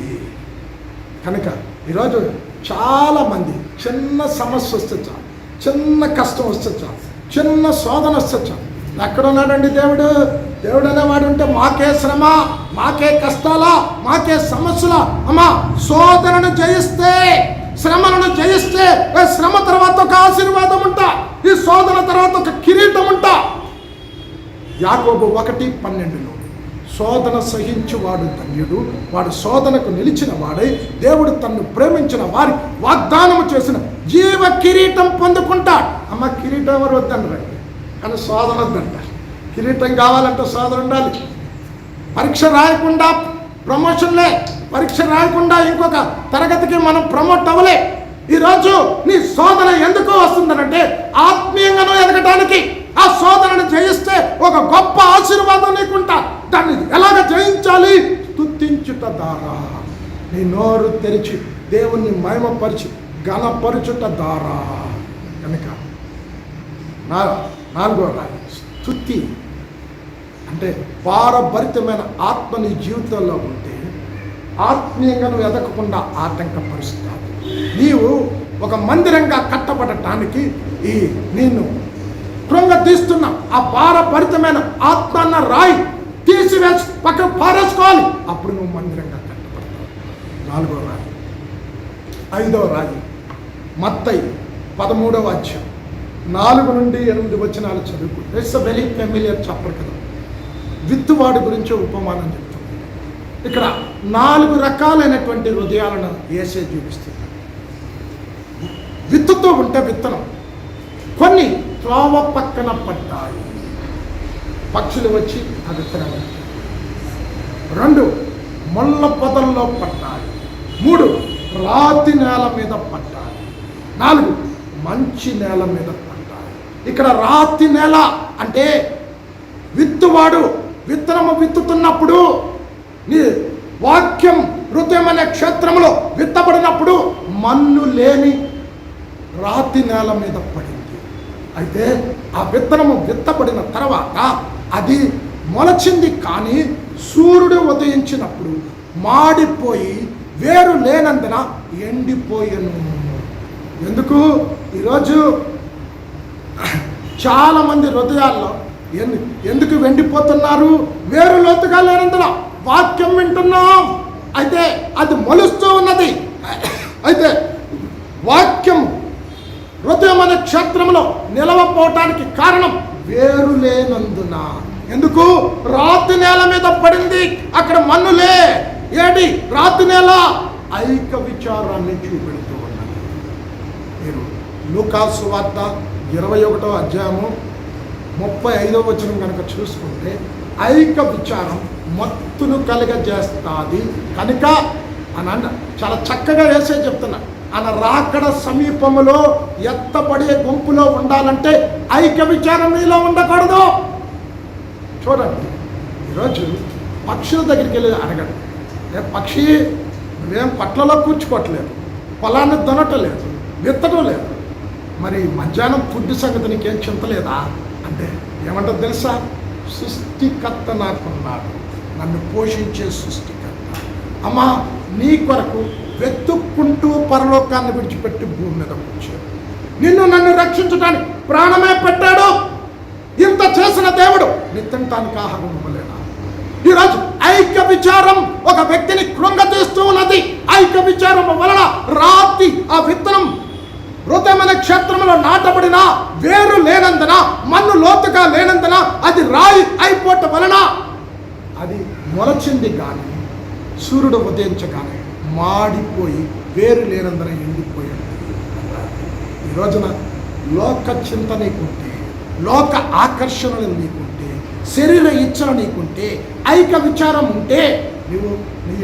కనుక ఈరోజు చాలామంది చిన్న సమస్య వస్తే చాలు, చిన్న కష్టం వస్తే చాలు, చిన్న శోధన వస్తే చాలు, ఎక్కడున్నాడండి దేవుడు? దేవుడు అనేవాడు ఉంటే మాకే శ్రమ, మాకే కష్టాలా, మాకే సమస్యలా? అమ్మా, శోధనను జయిస్తే, శ్రమలను జయిస్తే శ్రమ తర్వాత ఒక ఆశీర్వాదం ఉంటా, ఈ శోధన తర్వాత ఒక కిరీటం ఉంటా. యాకోబు 1:12 శోధన సహించువాడు ధన్యుడు, వాడు శోధనకు నిలిచిన వాడై దేవుడు తన్ను ప్రేమించిన వారి వాగ్దానము చేసిన జీవ కిరీటం పొందుకుంటాడు. అమ్మ, కిరీటం ఎవరు వద్దంటారు, కానీ శోధన వద్దంటారు. కిరీటం కావాలంటే శోధన ఉండాలి. పరీక్ష రాయకుండా ప్రమోషన్లే, పరీక్ష రాయకుండా ఇంకొక తరగతికి మనం ప్రమోట్ అవ్వలే. ఈరోజు నీ శోధన ఎందుకు వస్తుందనంటే ఆత్మీయంగానూ ఎదగటానికి. ఆ శోధనను జయిస్తే ఒక గొప్ప ఆశీర్వాదం నీకుంటా. దాన్ని ఎలాగ జయించాలి? స్తుతించుట ద్వారా, నీ నోరు తెరిచి దేవుణ్ణి మహిమపరిచి ఘనపరచుట ద్వారా. కనుక నాలుగో రాయి స్తుతి అంటే భారభరితమైన ఆత్మ నీ జీవితంలో ఉంటే ఆత్మీయంగా నువ్వు ఎదగకుండా ఆటంకపరుస్తావు. నీవు ఒక మందిరంగా కట్టబడటానికి ఈ నిన్ను కృంగతీస్తున్న ఆ భారభరితమైన ఆత్మ అన్న రాయి తీసివేసి పక్కన పారేసుకోవాలి. అప్పుడు నువ్వు మందిరంగా కట్టబడతావు. నాలుగో రాయి. ఐదవ రాయి మత్తయి 13వ అధ్యాయం 4 నుండి 8 వచనాలు చదువుకు. It's a very familiar chapter కదా. విత్తువాడి గురించి ఉపమానం చెప్తుంది. ఇక్కడ 4 రకాలైనటువంటి హృదయాలను యేసే చూపిస్తుంది. విత్తుతో ఉంటే విత్తనం కొన్ని త్రోవ పక్కన పడ్డాయి, పక్షులు వచ్చి ఆ విత్తనం. 2 ముళ్ళ పొదల్లో పడ్డాయి. 3 రాతి నేల మీద పడ్డాయి. 4 మంచి నేల మీద పడ్డాయి. ఇక్కడ రాతి నేల అంటే విత్తువాడు విత్తనము విత్తుతున్నప్పుడు నీ వాక్యం హృదయం అనే క్షేత్రంలో విత్తబడినప్పుడు మన్ను లేని రాతి నేల మీద పడింది. అయితే ఆ విత్తనము విత్తబడిన తర్వాత అది మొలచింది, కానీ సూర్యుడు ఉదయించినప్పుడు మాడిపోయి వేరు లేనందున ఎండిపోయెను. ఎందుకు? ఈరోజు చాలామంది హృదయాల్లో ఎందుకు వెండిపోతున్నారు? వేరు లోతుగా లేనందున. వాక్యం వింటున్నాం, అయితే అది మొలుస్తూ ఉన్నది. అయితే వాక్యం హృదయం అనే క్షేత్రంలో నిలవపోవటానికి కారణం వేరు లేనందున. ఎందుకు? రాతి నేల మీద పడింది, అక్కడ మన్నులే. ఏడి రాతి నేల? ఐక విచారాన్ని చూపెడుతూ ఉన్నది. మీరు లూకా సువార్త 21వ అధ్యాయము 35వ వచనం కనుక చూసుకుంటే ఐక విచారం మత్తును కలగజేస్తుంది. కనుక అని చాలా చక్కగా వేసే చెప్తున్నా. ఆయన రాకడ సమీపంలో ఎత్తపడే గుంపులో ఉండాలంటే ఐక విచారం నీలో ఉండకూడదు. చూడండి, ఈరోజు పక్షుల దగ్గరికి వెళ్ళి అడగండి, పక్షి నువ్వేం పట్లలో కూర్చుకోవట్లేదు, పొలాన్ని దున్నటలేదు, విత్తడం లేదు, మరి మధ్యాహ్నం ఫుడ్ సంగతి నీకేం చింతలేదా అంటే ఏమంటారు తెలుసా? సృష్టికర్త నాకున్నాడు, నన్ను పోషించే సృష్టికర్త. అమ్మా, నీ కొరకు వెతుక్కుంటూ పరలోకాన్ని విడిచిపెట్టి భూమి మీద వచ్చాడు. నిన్ను నన్ను రక్షించడానికి ప్రాణమే పెట్టాడు. ఇంత చేసిన దేవుడు నిత్యంతానికి ఆహారం ఇవ్వలేడా? ఈరోజు ఐక్య విచారం ఒక వ్యక్తిని కృంగతీస్తూ ఉన్నది. ఐక్య విచారం వలన రాతి ఆ విత్తనం హృదయమైన క్షేత్రంలో నాటబడిన వేరు లేనందున, మన్ను లోతుగా లేనందున అది రాయి అయిపోవటం వలన అది మొలచింది, కానీ సూర్యుడు ఉదయించగానే మాడిపోయి వేరు లేనందున ఎండిపోయాడు. ఈ రోజున లోక చింత నీకుంటే, లోక ఆకర్షణలు నీకుంటే, శరీర ఇచ్చన నీకుంటే, ఐక్య విచారం ఉంటే నువ్వు నీ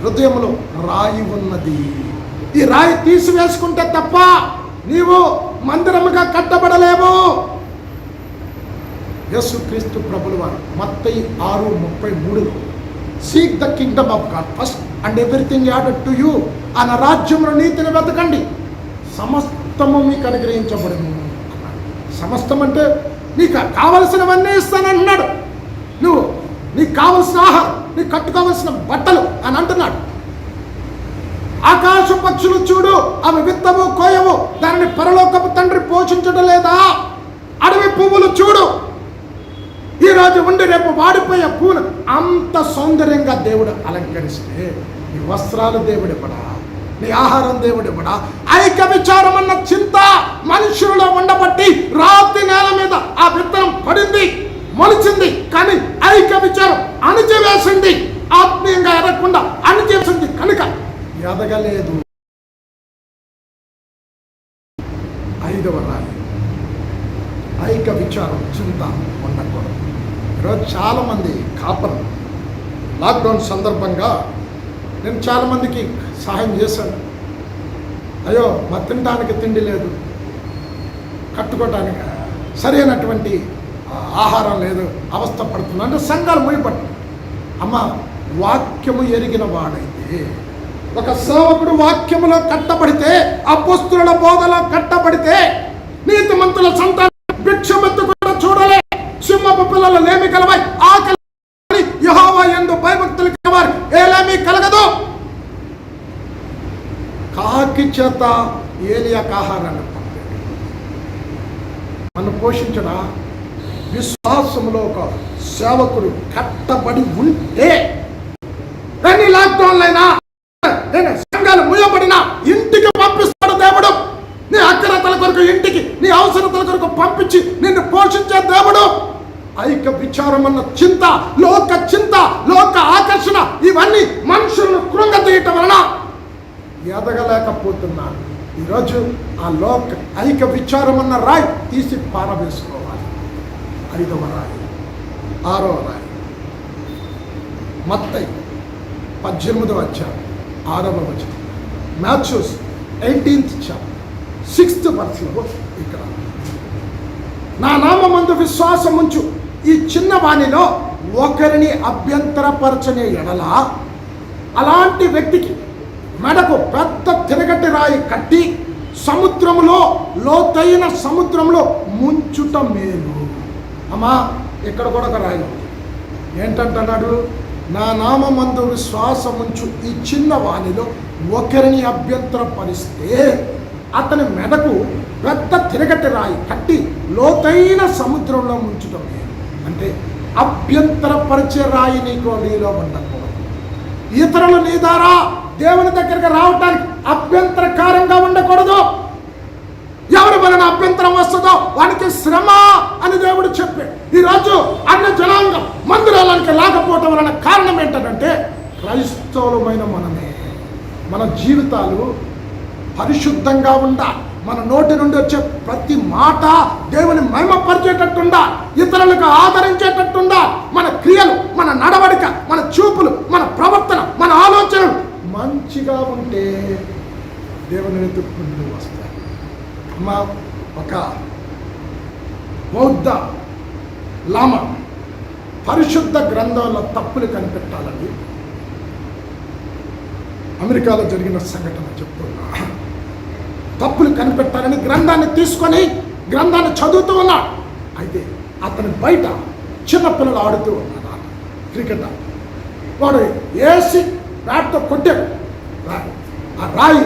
హృదయంలో రాయి ఉన్నది. ఈ రాయి తీసివేసుకుంటే తప్ప నీవు మందిరముగా కట్టబడలేవు. యేసుక్రీస్తు ప్రభుల వారు మత్తయి 6:33 seek the Kingdom of God first and everything added to you. ఆయన రాజ్యంలో నీతిని వెతకండి, సమస్తము మీకు అనుగ్రహించబడును. సమస్తం అంటే నీకు కావలసినవన్నీ ఇస్తానన్నాడు. నువ్వు నీకు కావలసిన ఆహారం, నీకు కట్టుకోవలసిన బట్టలు అని అంటున్నాడు. ఆకాశ పక్షులు చూడు, అవి విత్తవు కోయవు, దానిని పరలోకపు తండ్రి పోషించడం లేదా? అడవి పువ్వులు చూడు, ఈరోజు ఉండి రేపు వాడిపోయే పువ్వును అంత సౌందర్యంగా దేవుడు అలంకరిస్తే నీ వస్త్రాలు దేవుడివ్వడా? నీ ఆహారం దేవుడివ్వడా? ఐక్య విచారం అన్న చింత మనుషులలో ఉండబట్టి రాతి నేల మీద ఆ విత్తనం పడింది, మొలిచింది, కానీ ఐక్య విచారం అణిచివేసింది. ఆత్మీయంగా ఎదగకుండా అణిచివేసింది కనుక ఎదగలేదు. 5వ రాయి ఐక్య విచారం చింత ఉండకూడదు. ఈరోజు చాలామంది కాపర్లు లాక్డౌన్ సందర్భంగా నేను చాలామందికి సహాయం చేశాను. అయ్యో మా తినడానికి తిండి లేదు, కట్టుకోవటానికి సరైనటువంటి ఆహారం లేదు, అవస్థ పడుతున్నా అంటే సంఘాలు మూయబట్టు. అమ్మ, వాక్యము ఎరిగిన వాడైతే, ఒక సేవకుడు వాక్యములో కట్టబడితే, అపొస్తలుల బోధలో కట్టబడితే, నీతిమంతుల సంతానం భిక్షమెత్తు కూడా చూడలే, సింహపు పిల్లలు లేమి కలవై ఆకలి యెహోవా యందు భయభక్తులు కలవారు ఏలేమి కలగదు. కాకి చేత ఏలియాకు ఆహారాన్ని పంపాడు. నన్ను పోషించడా విశ్వాసంలో ఒక సేవకుడు కట్టబడి ఉంటే, ఎన్ని లాక్డౌన్లైనా సంఘాలు మూయబడినా ఇంటికి పంపిస్తాడు దేవుడు. నీ అక్కరతల కొరకు ఇంటికి, నీ అవసరతల కొరకు పంపించి నిన్ను పోషించే దేవుడు. ఐక్య విచారం అన్న చింత, లోక ఆకర్షణ, ఇవన్నీ మనుషులను కృంగతీయటం వలన ఎదగలేకపోతున్నాను. ఈరోజు ఆ ఐక్య విచారం అన్న రాయి తీసి పారవేసుకోవాలి. 5వ రాయి, 6వ రాయి. మత్తయి 18వ అధ్యాయం 6వ వచనం, Mathews 18th chapter 6th verse ఇక్కడ, నా నామమందు విశ్వాసం ఉంచు ఈ చిన్న వాణిలో ఒకరిని అభ్యంతరపరచనే ఎడల అలాంటి వ్యక్తికి మెడకు పెద్ద తిరగటి రాయి కట్టి సముద్రములో, లోతైన సముద్రంలో ముంచుట మేలు. అమ్మా, ఇక్కడ కూడా ఒక రాయి ఏంటంటున్నాడు? నా నామమందు విశ్వాసముంచు ఈ చిన్న వాణిలో ఒకరిని అభ్యంతరపరిస్తే అతని మెడకు పెద్ద తిరగటి రాయి కట్టి లోతైన సముద్రంలో ముంచటం. అంటే అభ్యంతరపరిచే రాయి నీలో ఉండకూడదు. ఇతరులు నీ ద్వారా దేవుని దగ్గరికి రావటానికి అభ్యంతరకారంగా ఉండకూడదు. ఎవరి వలన అభ్యంతరం వస్తుందో వానికి శ్రమ అని దేవుడు చెప్పే. ఈరోజు అన్న జనాంగం మందిరాలకి లేకపోవటం వలన కారణం ఏంటంటే క్రైస్తవులమైన మనమే. మన జీవితాలు పరిశుద్ధంగా ఉండాలి. మన నోటి నుండి వచ్చే ప్రతి మాట దేవుని మహిమపరిచేటట్టుండా, ఇతరులకు ఆదరించేటట్టుండా. మన క్రియలు, మన నడవడిక, మన చూపులు, మన ప్రవర్తన, మన ఆలోచనలు మంచిగా ఉంటే దేవుని వెతుక్కుంటూ వస్తాయి. అమ్మా, ఒక బౌద్ధ లామా పరిశుద్ధ గ్రంథంలో తప్పులు కనిపెట్టాలని అమెరికాలో జరిగిన సంఘటన చెప్తున్నా. తప్పులు కనిపెట్టాలని గ్రంథాన్ని తీసుకొని గ్రంథాన్ని చదువుతూ ఉన్నాడు. అయితే అతని బయట చిన్నపిల్లలు ఆడుతూ ఉన్నారు క్రికెట్. వాడు వేసి బ్యాట్తో కొట్టాడు. ఆ రాయి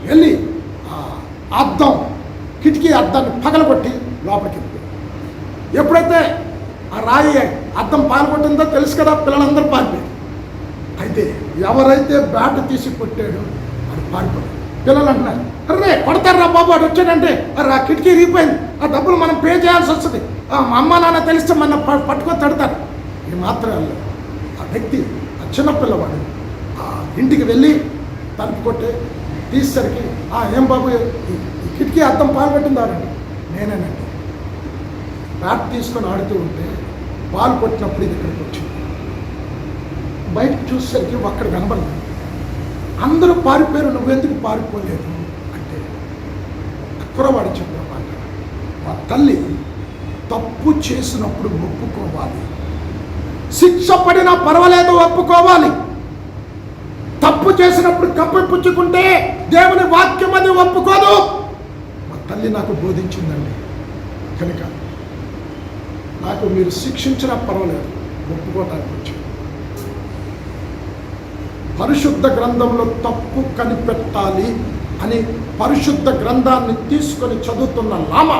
వెళ్ళి అద్దం, కిటికీ అద్దాన్ని పగలగొట్టి లోపలికి వెళ్ళిపోయాడు. ఎప్పుడైతే ఆ రాయి అద్దం పాల్గొట్టిందో తెలుసు కదా, పిల్లలందరూ పారిపోయారు. అయితే ఎవరైతే బ్యాట్ తీసి కొట్టాడో అది పారిపోయాడు. పిల్లలు అంటున్నారు, అరే కొడతారా బాబు, వాడు వచ్చాడంటే అరే ఆ కిటికీ ఇరిగిపోయింది, ఆ డబ్బులు మనం పే చేయాల్సి వస్తుంది, మా అమ్మ నాన్న తెలిస్తే మన పట్టుకొని తడతారు. ఈ మాత్రం ఆ వ్యక్తి, ఆ చిన్నపిల్లవాడు ఆ ఇంటికి వెళ్ళి తలుపు కొట్టి తీసేసరికి ఏం బాబు ఈ కిటికీ అద్దం పాల్గొట్టిందారండి. నేనేనండి. బ్యాట్ తీసుకొని ఆడుతూ ఉంటే బాల్ కొట్టినప్పుడు ఇది ఇక్కడికి వచ్చింది. బయటకు చూసేసరికి అక్కడ కనబడలేదు. అందరూ పారిపోయారు, నువ్వెందుకు పారిపోలేదు అంటే కురవాడు చెప్పిన మాట, మా తల్లి తప్పు చేసినప్పుడు ఒప్పుకోవాలి, శిక్ష పడినా పర్వాలేదు ఒప్పుకోవాలి. తప్పు చేసినప్పుడు కప్పిపుచ్చుకుంటే దేవుని వాక్యం అది ఒప్పుకోదు. మా తల్లి నాకు బోధించిందండి. కనుక నాకు మీరు శిక్షించినా పర్వాలేదు, ఒప్పుకోవటానికి వచ్చాను. పరిశుద్ధ గ్రంథంలో తప్పు కనిపెట్టాలి అని పరిశుద్ధ గ్రంథాన్ని తీసుకొని చదువుతున్న లామా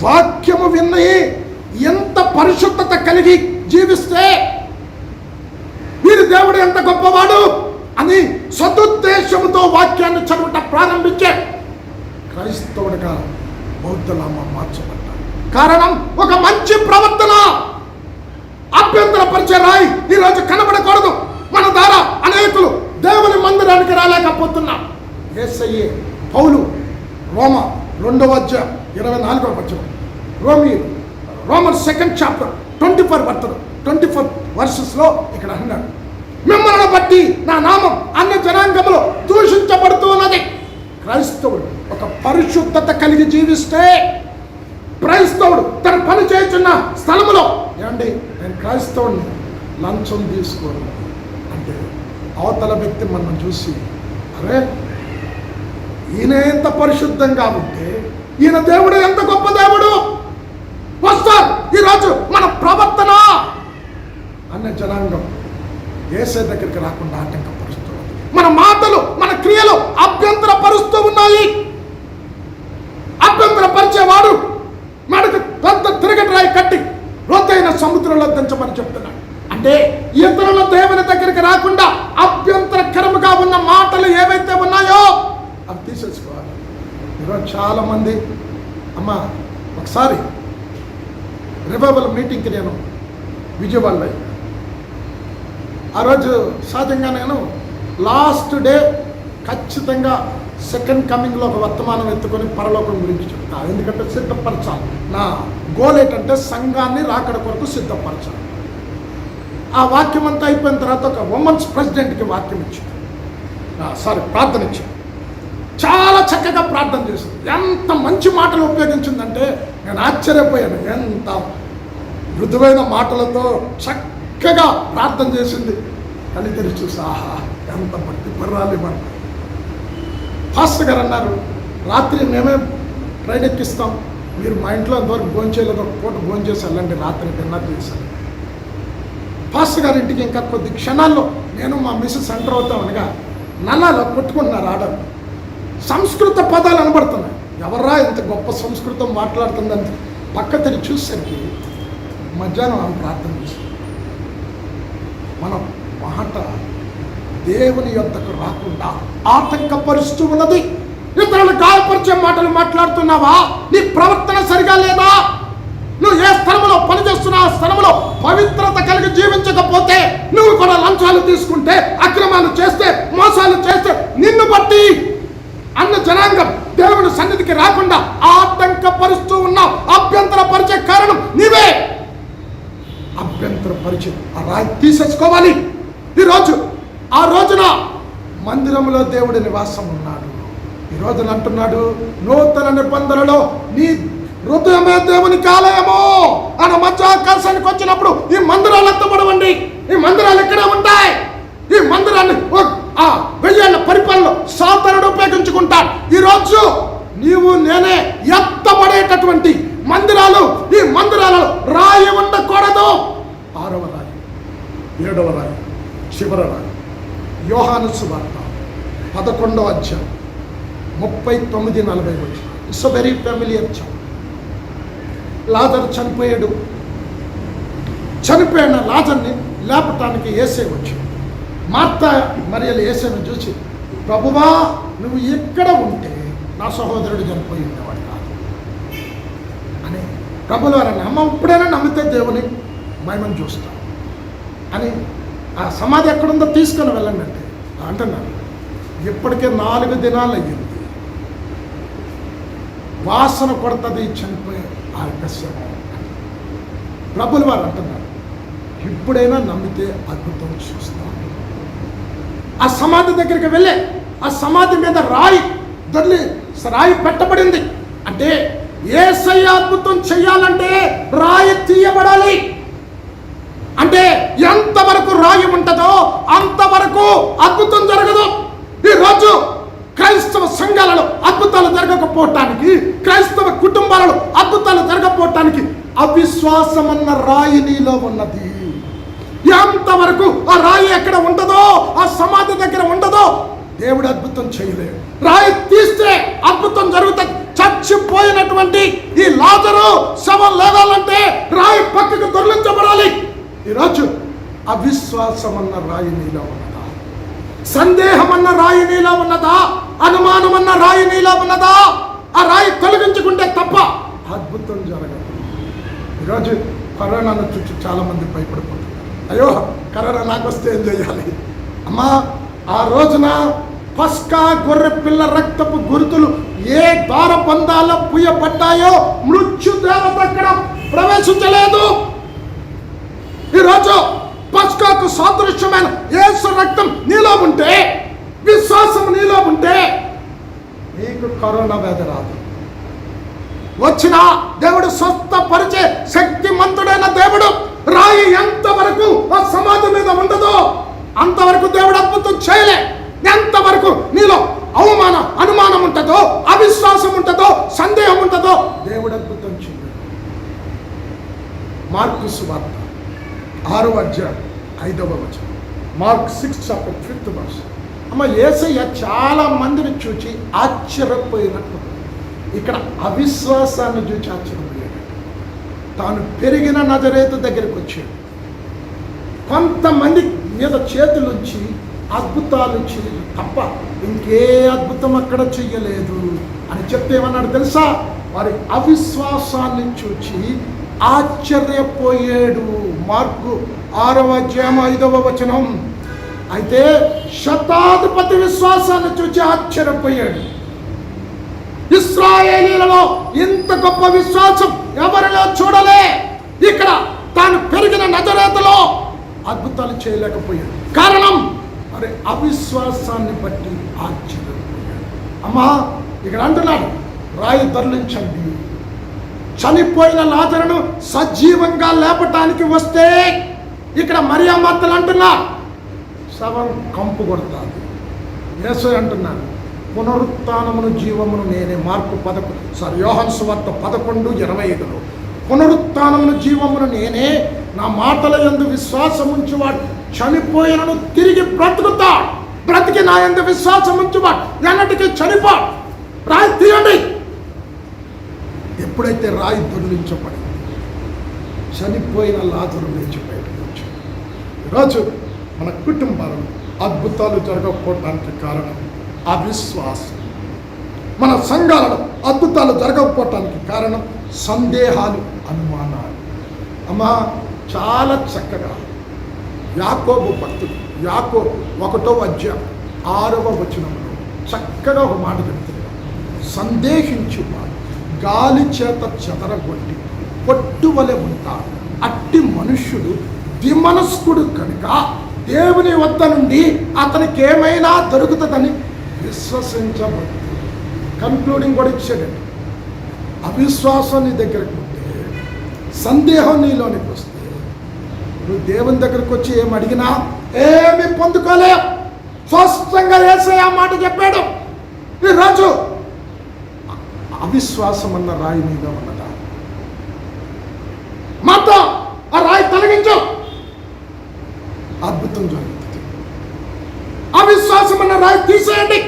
వాక్యము విని ఎంత పరిశుద్ధత కలిగి జీవిస్తే వీరి దేవుడు ఎంత గొప్పవాడు అని సదుద్దేశంతో వాక్యాన్ని చదువుట ప్రారంభించే క్రైస్తవుడిగా బౌద్ధ లామా మార్చబడ్డాడు. కారణం ఒక మంచి ప్రవర్తన. అభ్యంతరపరిచే రాయి ఈరోజు కనబడకూడదు. మన ద్వారా అనేకులు దేవుని మందిరానికి రాలేకపోతున్నాం. యేసయ్యే పౌలు రోమా 2వ అధ్యాయం 24వ వచనం, రోమన్ 2nd chapter 24 వర్సెస్లో ఇక్కడ అన్నాడు, మిమ్మల్ని బట్టి నా నామం అన్ని జనాంగంలో దూషించబడుతూ ఉన్నది. క్రైస్తవుడు ఒక పరిశుద్ధత కలిగి జీవిస్తే, క్రైస్తవుడు తన పని చేస్తున్న స్థలములో, ఏమండి నేను క్రైస్తవుడిని, లంచం తీసుకోను అంటే అవతల వ్యక్తి మనం చూసి, అరే ఈయన ఎంత పరిశుద్ధంగా ఉంటే ఈయన దేవుడు ఎంత గొప్ప దేవుడు. వస్తారు ఈరోజు మన ప్రవర్తన అన్న జనాంగం యేసే దగ్గరికి రాకుండా ఆటంకపరుస్తూ, మన మాటలు మన క్రియలు అభ్యంతరపరుస్తూ ఉన్నాయి. అభ్యంతరపరిచేవాడు మనకు పెద్ద తిరగట్రాయి కట్టి లోతైన సముద్రంలో దించమని చెప్తున్నాడు. అంటే ఇతరుల దేవుని దగ్గరికి రాకుండా అభ్యంతరకరముగా ఉన్న మాటలు ఏవైతే ఉన్నాయో అవి తీసేసుకోవాలి. ఈరోజు చాలామంది అమ్మ ఒకసారి రివైవల్ మీటింగ్కి నేను విజయవాడలో, ఆ రోజు సహజంగా నేను లాస్ట్ డే ఖచ్చితంగా సెకండ్ కమింగ్లో ఒక వర్తమానం ఎత్తుకొని పరలోకం గురించి చెప్తా. ఎందుకంటే సిద్ధపరచాలి. నా గోల్ ఏంటంటే సంఘాన్ని రాకడ కొరకు సిద్ధపరచాలి. ఆ వాక్యం అంతా అయిపోయిన తర్వాత ఒక ఉమెన్స్ ప్రెసిడెంట్కి వాక్యం ఇచ్చింది, ప్రార్థన ఇచ్చింది. చాలా చక్కగా ప్రార్థన చేసింది. ఎంత మంచి మాటలు ఉపయోగించిందంటే నేను ఆశ్చర్యపోయాను. ఎంత మృదువైన మాటలతో చక్కగా ప్రార్థన చేసింది. కళ్ళు తెరిచి చూసి ఆహా ఎంత భక్తి పర్రాలి మనం. పాస్టర్ గారు అన్నారు, రాత్రి మేమే ట్రైన్ ఎక్కిస్తాం, మీరు మా ఇంట్లో ఎంతవరకు భోజనం చేయలేదు, ఒక పూట భోజనం చేసి వెళ్ళండి, రాత్రి డిన్నర్ చేశాను. పాస్టర్ గారి ఇంటికి ఇంకా కొద్ది క్షణాల్లో నేను మా మిస్సెస్ సెంటర్ అవుతాం అనగా నల్లాలో కొట్టుకుంటున్నారు ఆర్డర్. సంస్కృత పదాలు అనబడుతున్నాయి. ఎవర్రా ఇంత గొప్ప సంస్కృతం మాట్లాడుతుందని పక్క తిరిగి చూసేసరికి మధ్యాహ్నం ఆమె ప్రార్థన చేసింది. మన మాట దేవుని యొద్దకు రాకుండా ఆటంకపరుస్తూ ఉన్నది. ఇతరులు గాయపరిచే మాటలు మాట్లాడుతున్నావా? నీ ప్రవర్తన సరిగా లేదా? నువ్వు ఏ స్థలంలో పనిచేస్తున్నా ఆ స్థలంలో పవిత్రత కలిగి జీవించకపోతే, నువ్వు కూడా లంచాలు తీసుకుంటే, అక్రమాలు చేస్తే, మోసాలు చేస్తే, నిన్ను బట్టి అన్న జనాంగం దేవుని సన్నిధికి రాకుండా ఆటంకపరుస్తూ ఉన్నావు. అభ్యంతరపరిచే కారణం నీవే. అభ్యంతరపరిచి ఆ రాయి తీసేసుకోవాలి. ఈరోజు ఆ రోజున మందిరంలో దేవుడి నివాసం ఉన్నాడు. ఈ రోజున అంటున్నాడు, నూతన నిబంధనలో నీ హృదయమే దేవునికి ఆలయము అన్న మధ్యాకాశానికి వచ్చినప్పుడు ఈ మందిరాలు ఎత్తబడవండి. ఈ మందిరాలు ఎక్కడే ఉంటాయి? ఈ మందిరాన్ని 1000 ఏళ్ల పరిపాలన సాతానుడు ఉపయోగించుకుంటాడు. ఈరోజు నీవు నేనే ఎత్తబడేటటువంటి మందిరాలు. ఈ మందిరాలలో రాయి ఉండకూడదు. 6వ రాయి, 7వ రాయి, చివరి రాయి. యోహాను సువార్త 11వ అధ్యాయం 39-40 వచ్చి. It's a very familiar chapter. లాజరు చనిపోయాడు. చనిపోయిన లాజర్ని లేపటానికి యేసే వచ్చాడు. మార్త మరియలు యేసేను చూసి, ప్రభువా నువ్వు ఎక్కడ ఉంటే నా సహోదరుడు చనిపోయి ఉండేవాడు కాదు అని ప్రభుల వారిని, అమ్మ ఇప్పుడైనా నమ్మితే దేవుని మహిమను చూస్తాం అని, ఆ సమాధి ఎక్కడుందో తీసుకొని వెళ్ళండి అంటే అంటున్నాను. ఇప్పటికే 4 దినాలు అయ్యింది. వాసన కొడుతుంది చనిపోయే ఆ యొక్క శవం. ప్రభుల వారు అంటున్నారు, ఇప్పుడైనా నమ్మితే అద్భుతం చూస్తాం. ఆ సమాధి దగ్గరికి వెళ్ళే ఆ సమాధి మీద రాయి పెట్టబడింది. అంటే యేసయ్య అద్భుతం చెయ్యాలంటే రాయి తీయబడాలి. అంటే ఎంతవరకు రాయి ఉంటుందో అంతవరకు అద్భుతం జరగదు. ఈరోజు క్రైస్తవ సంఘాలలో అద్భుతాలు జరగకపోవటానికి, క్రైస్తవ కుటుంబాలలో అద్భుతాలు జరగకపోవటానికి అవిశ్వాసం అన్న రాయి నీలో ఉన్నది. ఎంతవరకు ఆ రాయి ఎక్కడ ఉంటుందో, ఆ సమాధి దగ్గర ఉంటుందో దేవుడు అద్భుతం చేయలేడు. రాయి తీస్తే అద్భుతం జరుగుతుంది. చచ్చిపోయినటువంటి ఈ లాజరు శవం లేవాలంటే రాయి పక్కకు దొర్లించబడాలి. ఈరోజు అవిశ్వాసం అన్న రాయి నీలో ఉన్నదా? సందేహం అన్న రాయి నీలో ఉన్నదా? అనుమానం అన్న రాయి నీలో ఉన్నదా? ఆ రాయి తొలగించుకుంటే తప్ప అద్భుతం జరగదు. ఈరోజు కరోనాను చూసి చాలా మంది భయపడిపోతున్నారు. అయ్యో కరోనా నాకు వస్తే ఏం చేయాలి? అమ్మా, ఆ రోజున పస్కా గొర్రె పిల్ల రక్తపు గుర్తులు ఏ ద్వారబంధాల్లో పుయ్యబడ్డాయో మృత్యు దేవత అక్కడ ప్రవేశించలేదు. ఈరోజు పస్కాకు సాదృశ్యమైన యేసు రక్తం నీలో ఉంటే, విశ్వాసం నీలో ఉంటే నీకు కరోనా వ్యాధి రాదు. వచ్చిన దేవుడు స్వస్థపరిచే శక్తిమంతుడైన దేవుడు. రాయి ఎంతవరకు ఆ సమాధి మీద ఉండదో అంతవరకు దేవుడు అద్భుతం చేయలే. ఎంతవరకు నీలో అనుమానం ఉంటుందో, అవిశ్వాసం ఉంటుందో, సందేహం ఉంటుందో దేవుడు అద్భుతం చేయడు. మార్కు సువార్త 6వ అధ్యాయం 5వ వచనం. మార్క్ 6:5. అమ్మ, యేసయ్య చాలా మందిని చూచి ఆశ్చర్యపోయినట్టు, ఇక్కడ అవిశ్వాసాన్ని చూచి ఆశ్చర్యపోయాడు. తాను పెరిగిన నజరేతు దగ్గరికి వచ్చాడు. కొంతమంది మీద చేతులుంచి అద్భుతాలు చేయలేదు తప్ప ఇంకే అద్భుతం అక్కడ చెయ్యలేదు అని చెప్పేమన్నాడు తెలుసా? వారి అవిశ్వాసాన్ని చూచి ఆశ్చర్యపోయాడు. మార్కు 6వ అధ్యాయం 5వ వచనం. అయితే శతాధిపతి విశ్వాసాన్ని చూచి ఆశ్చర్యపోయాడు. ఇశ్రాయేలీలలో ఇంత గొప్ప విశ్వాసం ఎవరిలో చూడలే. ఇక్కడ తాను పెరిగిన నజరేతులో అద్భుతాలు చేయలేకపోయాడు. కారణం మరి అవిశ్వాసాన్ని బట్టి ఆశ్చర్యపోయాడు. అమ్మా, ఇక్కడ అంటున్నాడు, రాయి తరలించండి. చనిపోయిన లాజరును సజీవంగా లేపటానికి వస్తే ఇక్కడ మరియమ్మత్తలు అంటున్నారు శవం కంపు కొడతాడు. యేసు అంటున్నాడు, పునరుత్థానమును జీవమును నేనే. యోహాను సువార్త 11:25. పునరుత్థానమును జీవమును నేనే, నా మాటల యందు విశ్వాసం ఉంచువాడు చనిపోయినను తిరిగి బ్రతుకుతాడు. బ్రతికి నా యందు విశ్వాసం ఉంచువాడు ఎన్నటికీ చనిపోడు. రాయి తీయండి. ఎప్పుడైతే రాయి దొర్లించబడింది, చనిపోయిన లాజరు లేచి బయటకు వచ్చాడు. ఈరోజు మన కుటుంబాలను అద్భుతాలు జరగకపోవటానికి కారణం అవిశ్వాసం. మన సంఘాలలో అద్భుతాలు జరగకపోవటానికి కారణం సందేహాలు, అనుమానాలు. అమ్మా, చాలా చక్కగా యాకోబు భక్తుడు యాకోబు 1వ అధ్యాయం 6వ వచనంలో చక్కగా ఒక మాట చెప్తున్నాడు. సందేహించువాడు గాలి చేత చెదరగొట్టి పొట్టువలె ఉంటాడు. అట్టి మనుష్యుడు విమనస్కుడు కనుక దేవుని వద్ద నుండి అతనికి ఏమైనా దొరుకుతుందని విశ్వసించబడు. కన్క్లూడింగ్ కూడా ఇచ్చాడండి. అవిశ్వాసం నీ దగ్గరకు ఉంటే, సందేహం నీలోనికి వస్తే, నువ్వు దేవుని దగ్గరకు వచ్చి ఏమి అడిగినా ఏమి పొందుకోలేవు. స్పష్టంగా యేసయ్య ఆ మాట చెప్పాడు. ఈరోజు అవిశ్వాసం అన్న రాయి మీద ఉన్నదా? మాట ఆ రాయి తొలగించు, అద్భుతం జరుగుతుంది. అవిశ్వాసం అన్న రాయి తీసేయండి,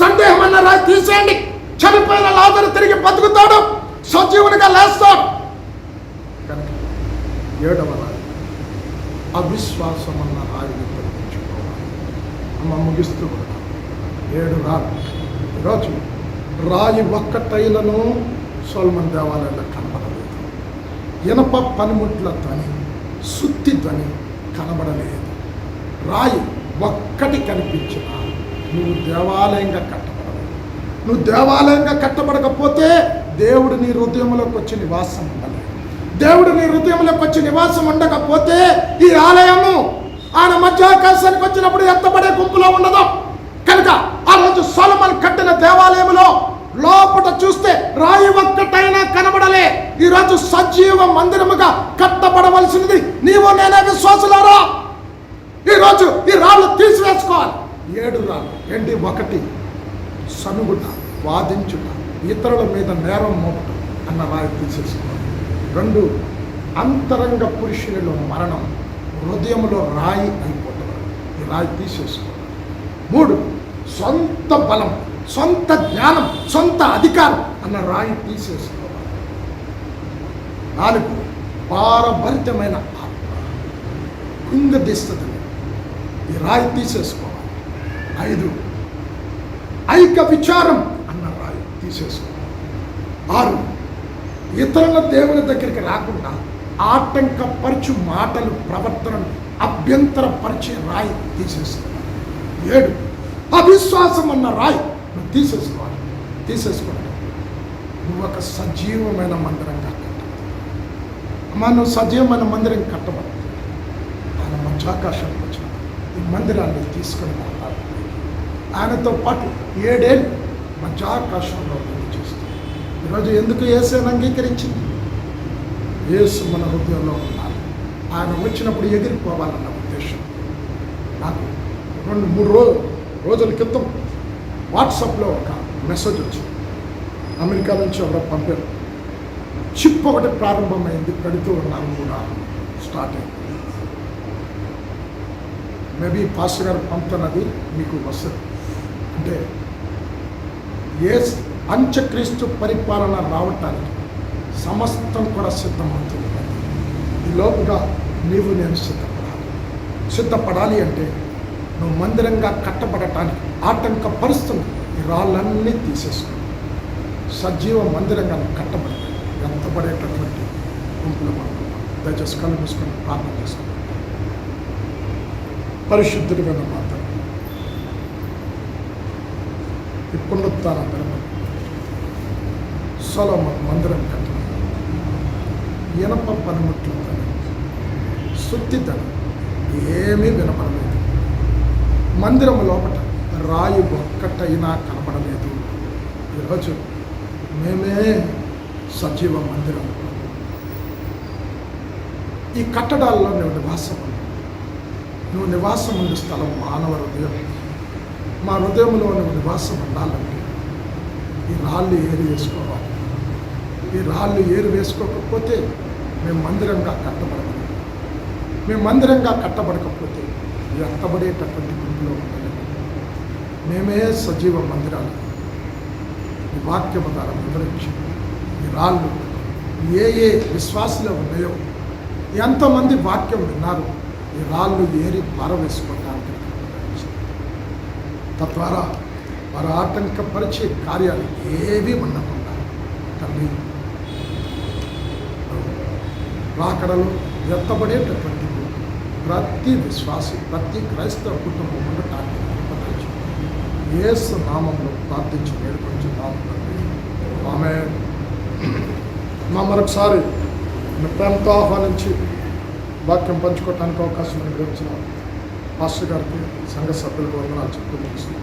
సందేహం అన్న రాయి తీసేయండి. చనిపోయిన లాజరు తిరిగి బతుకుతాడు, సజీవునిగా లేస్తాడు. కనుక 7వ రాయి అవిశ్వాసం అన్న రాయిని తొలగించుకోవాలి. అమ్మ, ముగిస్తూ కూడా 7 రాళ్ళు. ఈరోజు రాయి ఒక్కటైలను సొలొమోను దేవాలయంలో కనబడలేదు. ఇనప పనిముట్ల ధ్వని, సుత్తి ధ్వని కనబడలేదు. రాయి ఒక్కటి కనిపించిన నువ్వు దేవాలయంగా కట్టబడలేదు. నువ్వు దేవాలయంగా కట్టబడకపోతే దేవుడు నీ హృదయంలోకి వచ్చి నివాసం ఉండలేదు. దేవుడు నీ హృదయంలోకి వచ్చి నివాసం ఉండకపోతే ఈ ఆలయము ఆయన మధ్యాకాశానికి వచ్చినప్పుడు ఎత్తబడే గుంపులో ఉండదు. కనుక ఆ రోజు సొలొమోను కట్టిన దేవాలయంలో లోపల చూస్తే రాయి ఒక్కటైనా కనబడలే. ఈరోజు సజీవ మందిరముగా కట్టబడవలసినది నీవు నేనే విశ్వాసులారా. ఈరోజు ఈ రాళ్ళు తీసివేసుకోవాలి. 7 రాళ్ళు ఏంటి? 1 సనుగుట, వాదించుట, ఇతరుల మీద నేరం మోపటం అన్న రాయి తీసేసుకోవాలి. 2 అంతరంగ పురుషునిలో మరణం, హృదయంలో రాయి అయిపోతుంది. ఈ రాయి తీసేసుకోవాలి. 3 సొంత బలం, సొంత జ్ఞానం, సొంత అధికారం అన్న రాయి తీసేసుకోవాలి. 4 భారభరితమైన ఆత్మ, కుంగదీస్తుంది. ఈ రాయి తీసేసుకోవాలి. 5 ఐక విచారం అన్న రాయి తీసేసుకోవాలి. 6 ఇతరుల దేవుని దగ్గరికి రాకుండా ఆటంకపరచు మాటలు, ప్రవర్తనను అభ్యంతరపరిచే రాయి తీసేసుకోవాలి. 7 అవిశ్వాసం అన్న రాయి నువ్వు తీసేసుకోవాలి. తీసేసుకోవాలి. నువ్వు ఒక సజీవమైన మందిరం కట్టాలి. అమ్మా, నువ్వు సజీవమైన మందిరం కట్టబడి మధ్యాకాశానికి వచ్చిన ఈ మందిరాన్ని తీసుకొని పోతాడు. ఆయనతో పాటు 7 ఏళ్ళు మధ్యాకాశంలో చేస్తుంది. ఈరోజు ఎందుకు యేసుని అంగీకరించింది? యేసు మన హృదయంలో ఉన్నారు. ఆయన వచ్చినప్పుడు ఎగిరిపోవాలన్న ఉద్దేశం. నాకు 2-3 రోజుల క్రితం వాట్సాప్లో ఒక మెసేజ్ వచ్చింది. అమెరికా నుంచి ఎవరో పంపారు. చిప్ ఒకటి ప్రారంభమైంది, పెడుతూ ఉన్నారు కూడా స్టార్ట్ అయింది. మేబీ పాస్టర్ గారు పంపుతున్నది మీకు వస్తుంది. అంటే ఏ అంత్యక్రీస్తు పరిపాలన రావటానికి సమస్తం కూడా సిద్ధమవుతుంది. ఈ లోపుగా నీవు నేను సిద్ధపడాలి అంటే నువ్వు మందిరంగా కట్టబడటానికి ఆటంకపరుస్తున్న ఈ రాళ్ళన్నీ తీసేసుకో. సజీవ మందిరంగా కట్టబడి ఎంతబడేటటువంటి గుంపులు మనం దయచేసి కళ్ళు మూసుకొని ప్రార్థన చేసుకోండి. పరిశుద్ధుడిగా మాత్రం ఈ పునరుత్థాన దినము సొలొమోను మందిరం కట్టిన ఇనప పనిముట్లతో సుత్తితనం ఏమీ వినపడలేదు. మందిరం లోపల రాయి ఒక్కటైనా కనపడలేదు. ఈరోజు మేమే సజీవ మందిరం. ఈ కట్టడాల్లో నువ్వు నివాసం ఉండే స్థలం మానవ హృదయం. మా హృదయంలో నువ్వు నివాసం ఉండాలంటే ఈ రాళ్ళు ఏరి వేసుకోవాలి. ఈ రాళ్ళు ఏరి వేసుకోకపోతే మేము మందిరంగా కట్టబడము. మేము మందిరంగా కట్టబడకపోతే ఎత్తబడేటటువంటి గుంపులో ఉండలేము. మేమే సజీవ మందిరాలు. ఈ వాక్యము ద్వారా వివరించి ఈ రాళ్ళు ఏ విశ్వాసులో ఉన్నాయో, ఎంతమంది వాక్యం విన్నారు, ఈ రాళ్ళు ఏరి పారవేసుకోవడానికి తద్వారా వారు ఆటంకపరిచే కార్యాలు ఏవి ఉండకుండా తల్లి రాకడలో ఎత్తబడేటటువంటి ప్రతి విశ్వాసి, ప్రతి క్రైస్తవ కుటుంబం ఉండటానికి యేసు నామంలో ప్రార్థించి వేడుకొంచున్నాము. ఆమేన్. మరొకసారి ప్రేమతో ఆహ్వానించి వాక్యం పంచుకోవటానికి అవకాశం అనుగ్రహించిన పాస్టర్ గారికి, సంఘ సభ్యులకు వందనాలు చెప్తూ ముగిస్తున్నాను.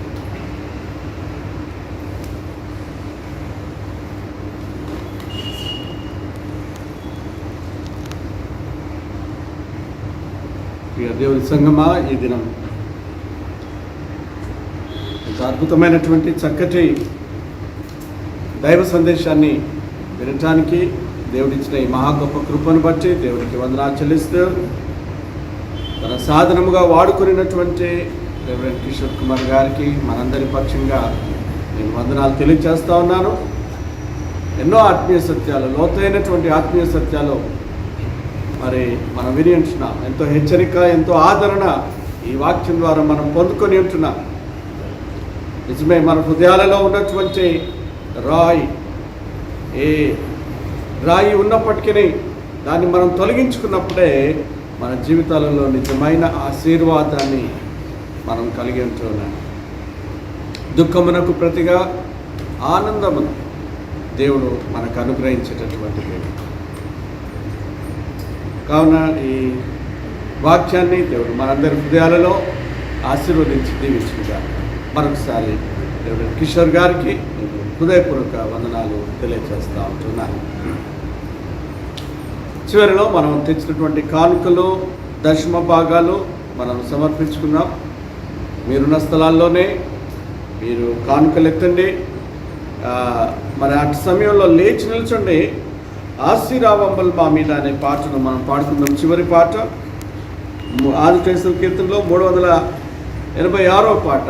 దేవుని సంగమా, ఈ దినం ఇంత అద్భుతమైనటువంటి చక్కటి దైవ సందేశాన్ని వినటానికి దేవుడిచ్చిన ఈ మహా గొప్ప కృపను బట్టి దేవుడికి వందనాలు చెల్లిస్తూ, తన సాధనముగా వాడుకున్నటువంటి రెవరెండ్ కిషోర్ కుమార్ గారికి మనందరి పక్షంగా నేను వందనాలు తెలియజేస్తా ఉన్నాను. ఎన్నో ఆత్మీయ సత్యాలు, లోతైనటువంటి ఆత్మీయ సత్యాలు మరి మనం విని ఉంటున్నాం. ఎంతో హెచ్చరిక, ఎంతో ఆదరణ ఈ వాక్యం ద్వారా మనం పొందుకొని ఉంటున్నాం. నిజమే, మన హృదయాలలో ఉన్నటువంటి రాయి ఉన్నప్పటికీ దాన్ని మనం తొలగించుకున్నప్పుడే మన జీవితాలలో నిజమైన ఆశీర్వాదాన్ని మనం కలిగి ఉంటున్నాం. దుఃఖమునకు ప్రతిగా ఆనందమును దేవుడు మనకు అనుగ్రహించేటటువంటి దేవుడు. కావున ఈ వాక్యాన్ని దేవుడు మనందరి హృదయాలలో ఆశీర్వదించి దీవించుగా మరొకసారి దేవుడు కిషోర్ గారికి హృదయపూర్వక వందనాలు తెలియజేస్తూ ఉంటున్నాను. చివరిలో మనం తెచ్చినటువంటి కానుకలు, దశమ భాగాలు మనం సమర్పించుకున్నాం. మీరున్న స్థలాల్లోనే మీరు కానుకలు ఎత్తండి. మరి అటు సమయంలో లేచి నిల్చండి. ఆశీరావంబల్ మా మీద అనే పాటను మనం పాడుకుందాం. చివరి పాట ఆదికేశ్వర కీర్తనలో 386వ పాట.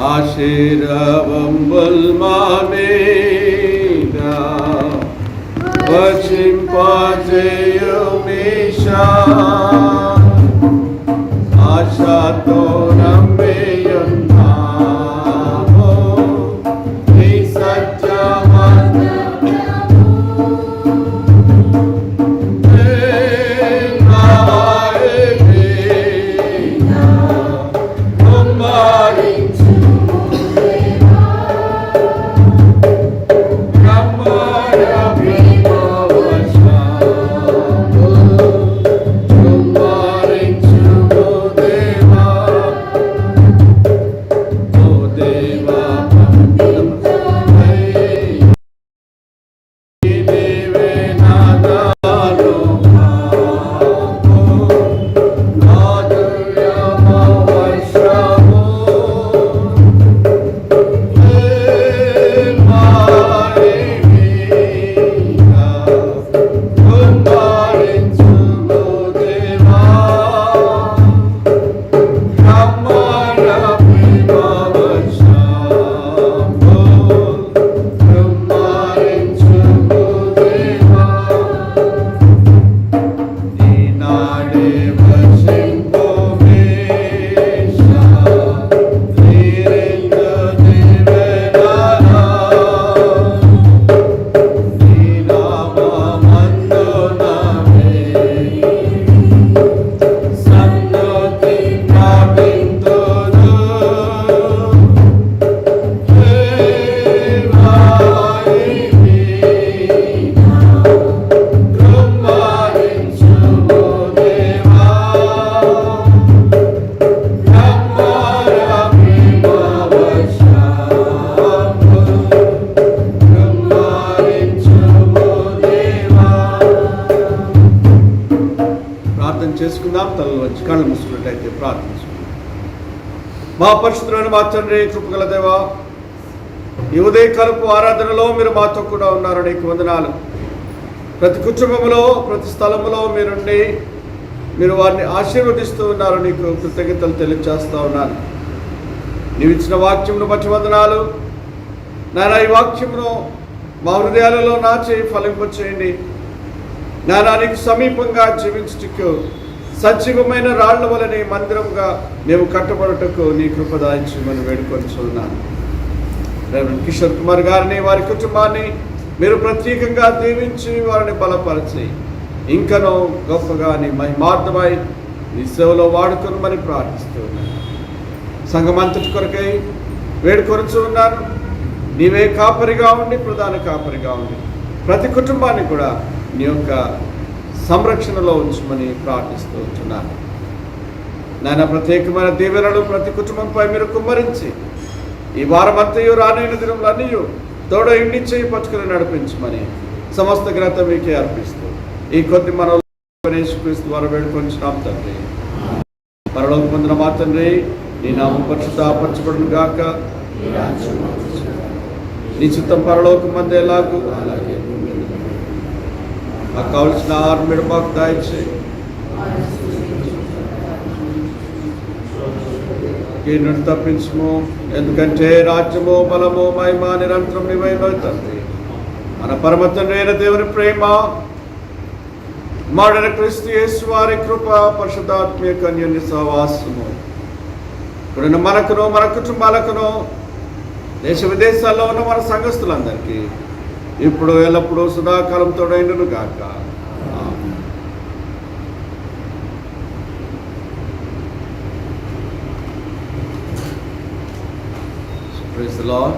ఆశీరావంబల్ మా మీద వర్షింపజేయుమీశా, ఆశతో నమ్మియున్నాము నీ సత్యవచనము. కుమ్మరించుము దేవా, నుంచి కళ్ళు మూసుకున్నట్టయితే ప్రార్థించుకుంటాం. మా పరిశుద్ధులైన మా తండ్రి, కృపగల దేవా, ఈ ఉదయకాలపు ఆరాధనలో మీరు మాతో కూడా ఉన్నారు. నీకు వందనాలు. ప్రతి కుటుంబంలో, ప్రతి స్థలంలో మీరుండి మీరు వారిని ఆశీర్వదిస్తూ ఉన్నారు. నీకు కృతజ్ఞతలు తెలియజేస్తూ ఉన్నాను. నీవు ఇచ్చిన వాక్యమును బట్టి వందనాలు నాయన. ఈ వాక్యమును మా హృదయాలలో నాచి ఫలింపచేయండి నాయన. నీకు సమీపంగా జీవించుటకు సజీవమైన రాళ్ల వలన మందిరంగా మేము కట్టబడుటకు నీ కృప దాయించమని వేడుకొనిచున్నాను. రెవరెండ్ కిషోర్ కుమార్ గారిని, వారి కుటుంబాన్ని మీరు ప్రత్యేకంగా దీవించి వారిని బలపరిచి ఇంకనూ గొప్పగా నీ మహిమార్థమై నీ సేవలో వాడుకొనమని ప్రార్థిస్తూ ఉన్నాను. సంఘమంతటి కొరకై వేడుకొనుచు ఉన్నాను. నీవే కాపరిగా ఉండి, ప్రధాన కాపరిగా ఉండి ప్రతి కుటుంబాన్ని కూడా నీ యొక్క సంరక్షణలో ఉంచమని ప్రార్థిస్తూ ఉంటున్నాను. నాయన, ప్రత్యేకమైన దీవెనలు ప్రతి కుటుంబంపై మీరు కుమ్మరించి ఈ వారమంతయు రానైన దినములన్నీ తోడ ఇండి చేయి పట్టుకుని నడిపించమని సమస్త ఘనత మీకే అర్పిస్తూ ఈ కొద్ది మనలో యేసుక్రీస్తు ద్వారా వేడుకొంచున్నాం తండ్రి. పరలోక పొందిన మా తండ్రి, నీ నామం పరిశుద్ధపరచబడును గాక. నీ చిత్తం పరలోకం మంది ఎలాగూ అలాగే మాకు కావలసిన ఆహారం మీరు మాకు దాయిచ్చి కీడును తప్పించము. ఎందుకంటే రాజ్యము, బలము, మహిమ నిరంతరం నీవైన తండ్రి. మన పరమ తండ్రి అయిన దేవుని ప్రేమ, కుమారుడైన క్రీస్తు యేసు వారి కృప, పరిశుద్ధాత్మీయ అన్యోన్య సహవాసము ఇప్పుడున్న మనకును, మన కుటుంబాలకును, దేశ విదేశాల్లో ఉన్న మన సంఘస్థులందరికీ ఇప్పుడు ఎల్లప్పుడూ సదాకాలం తోడైనను గాక. Praise the Lord.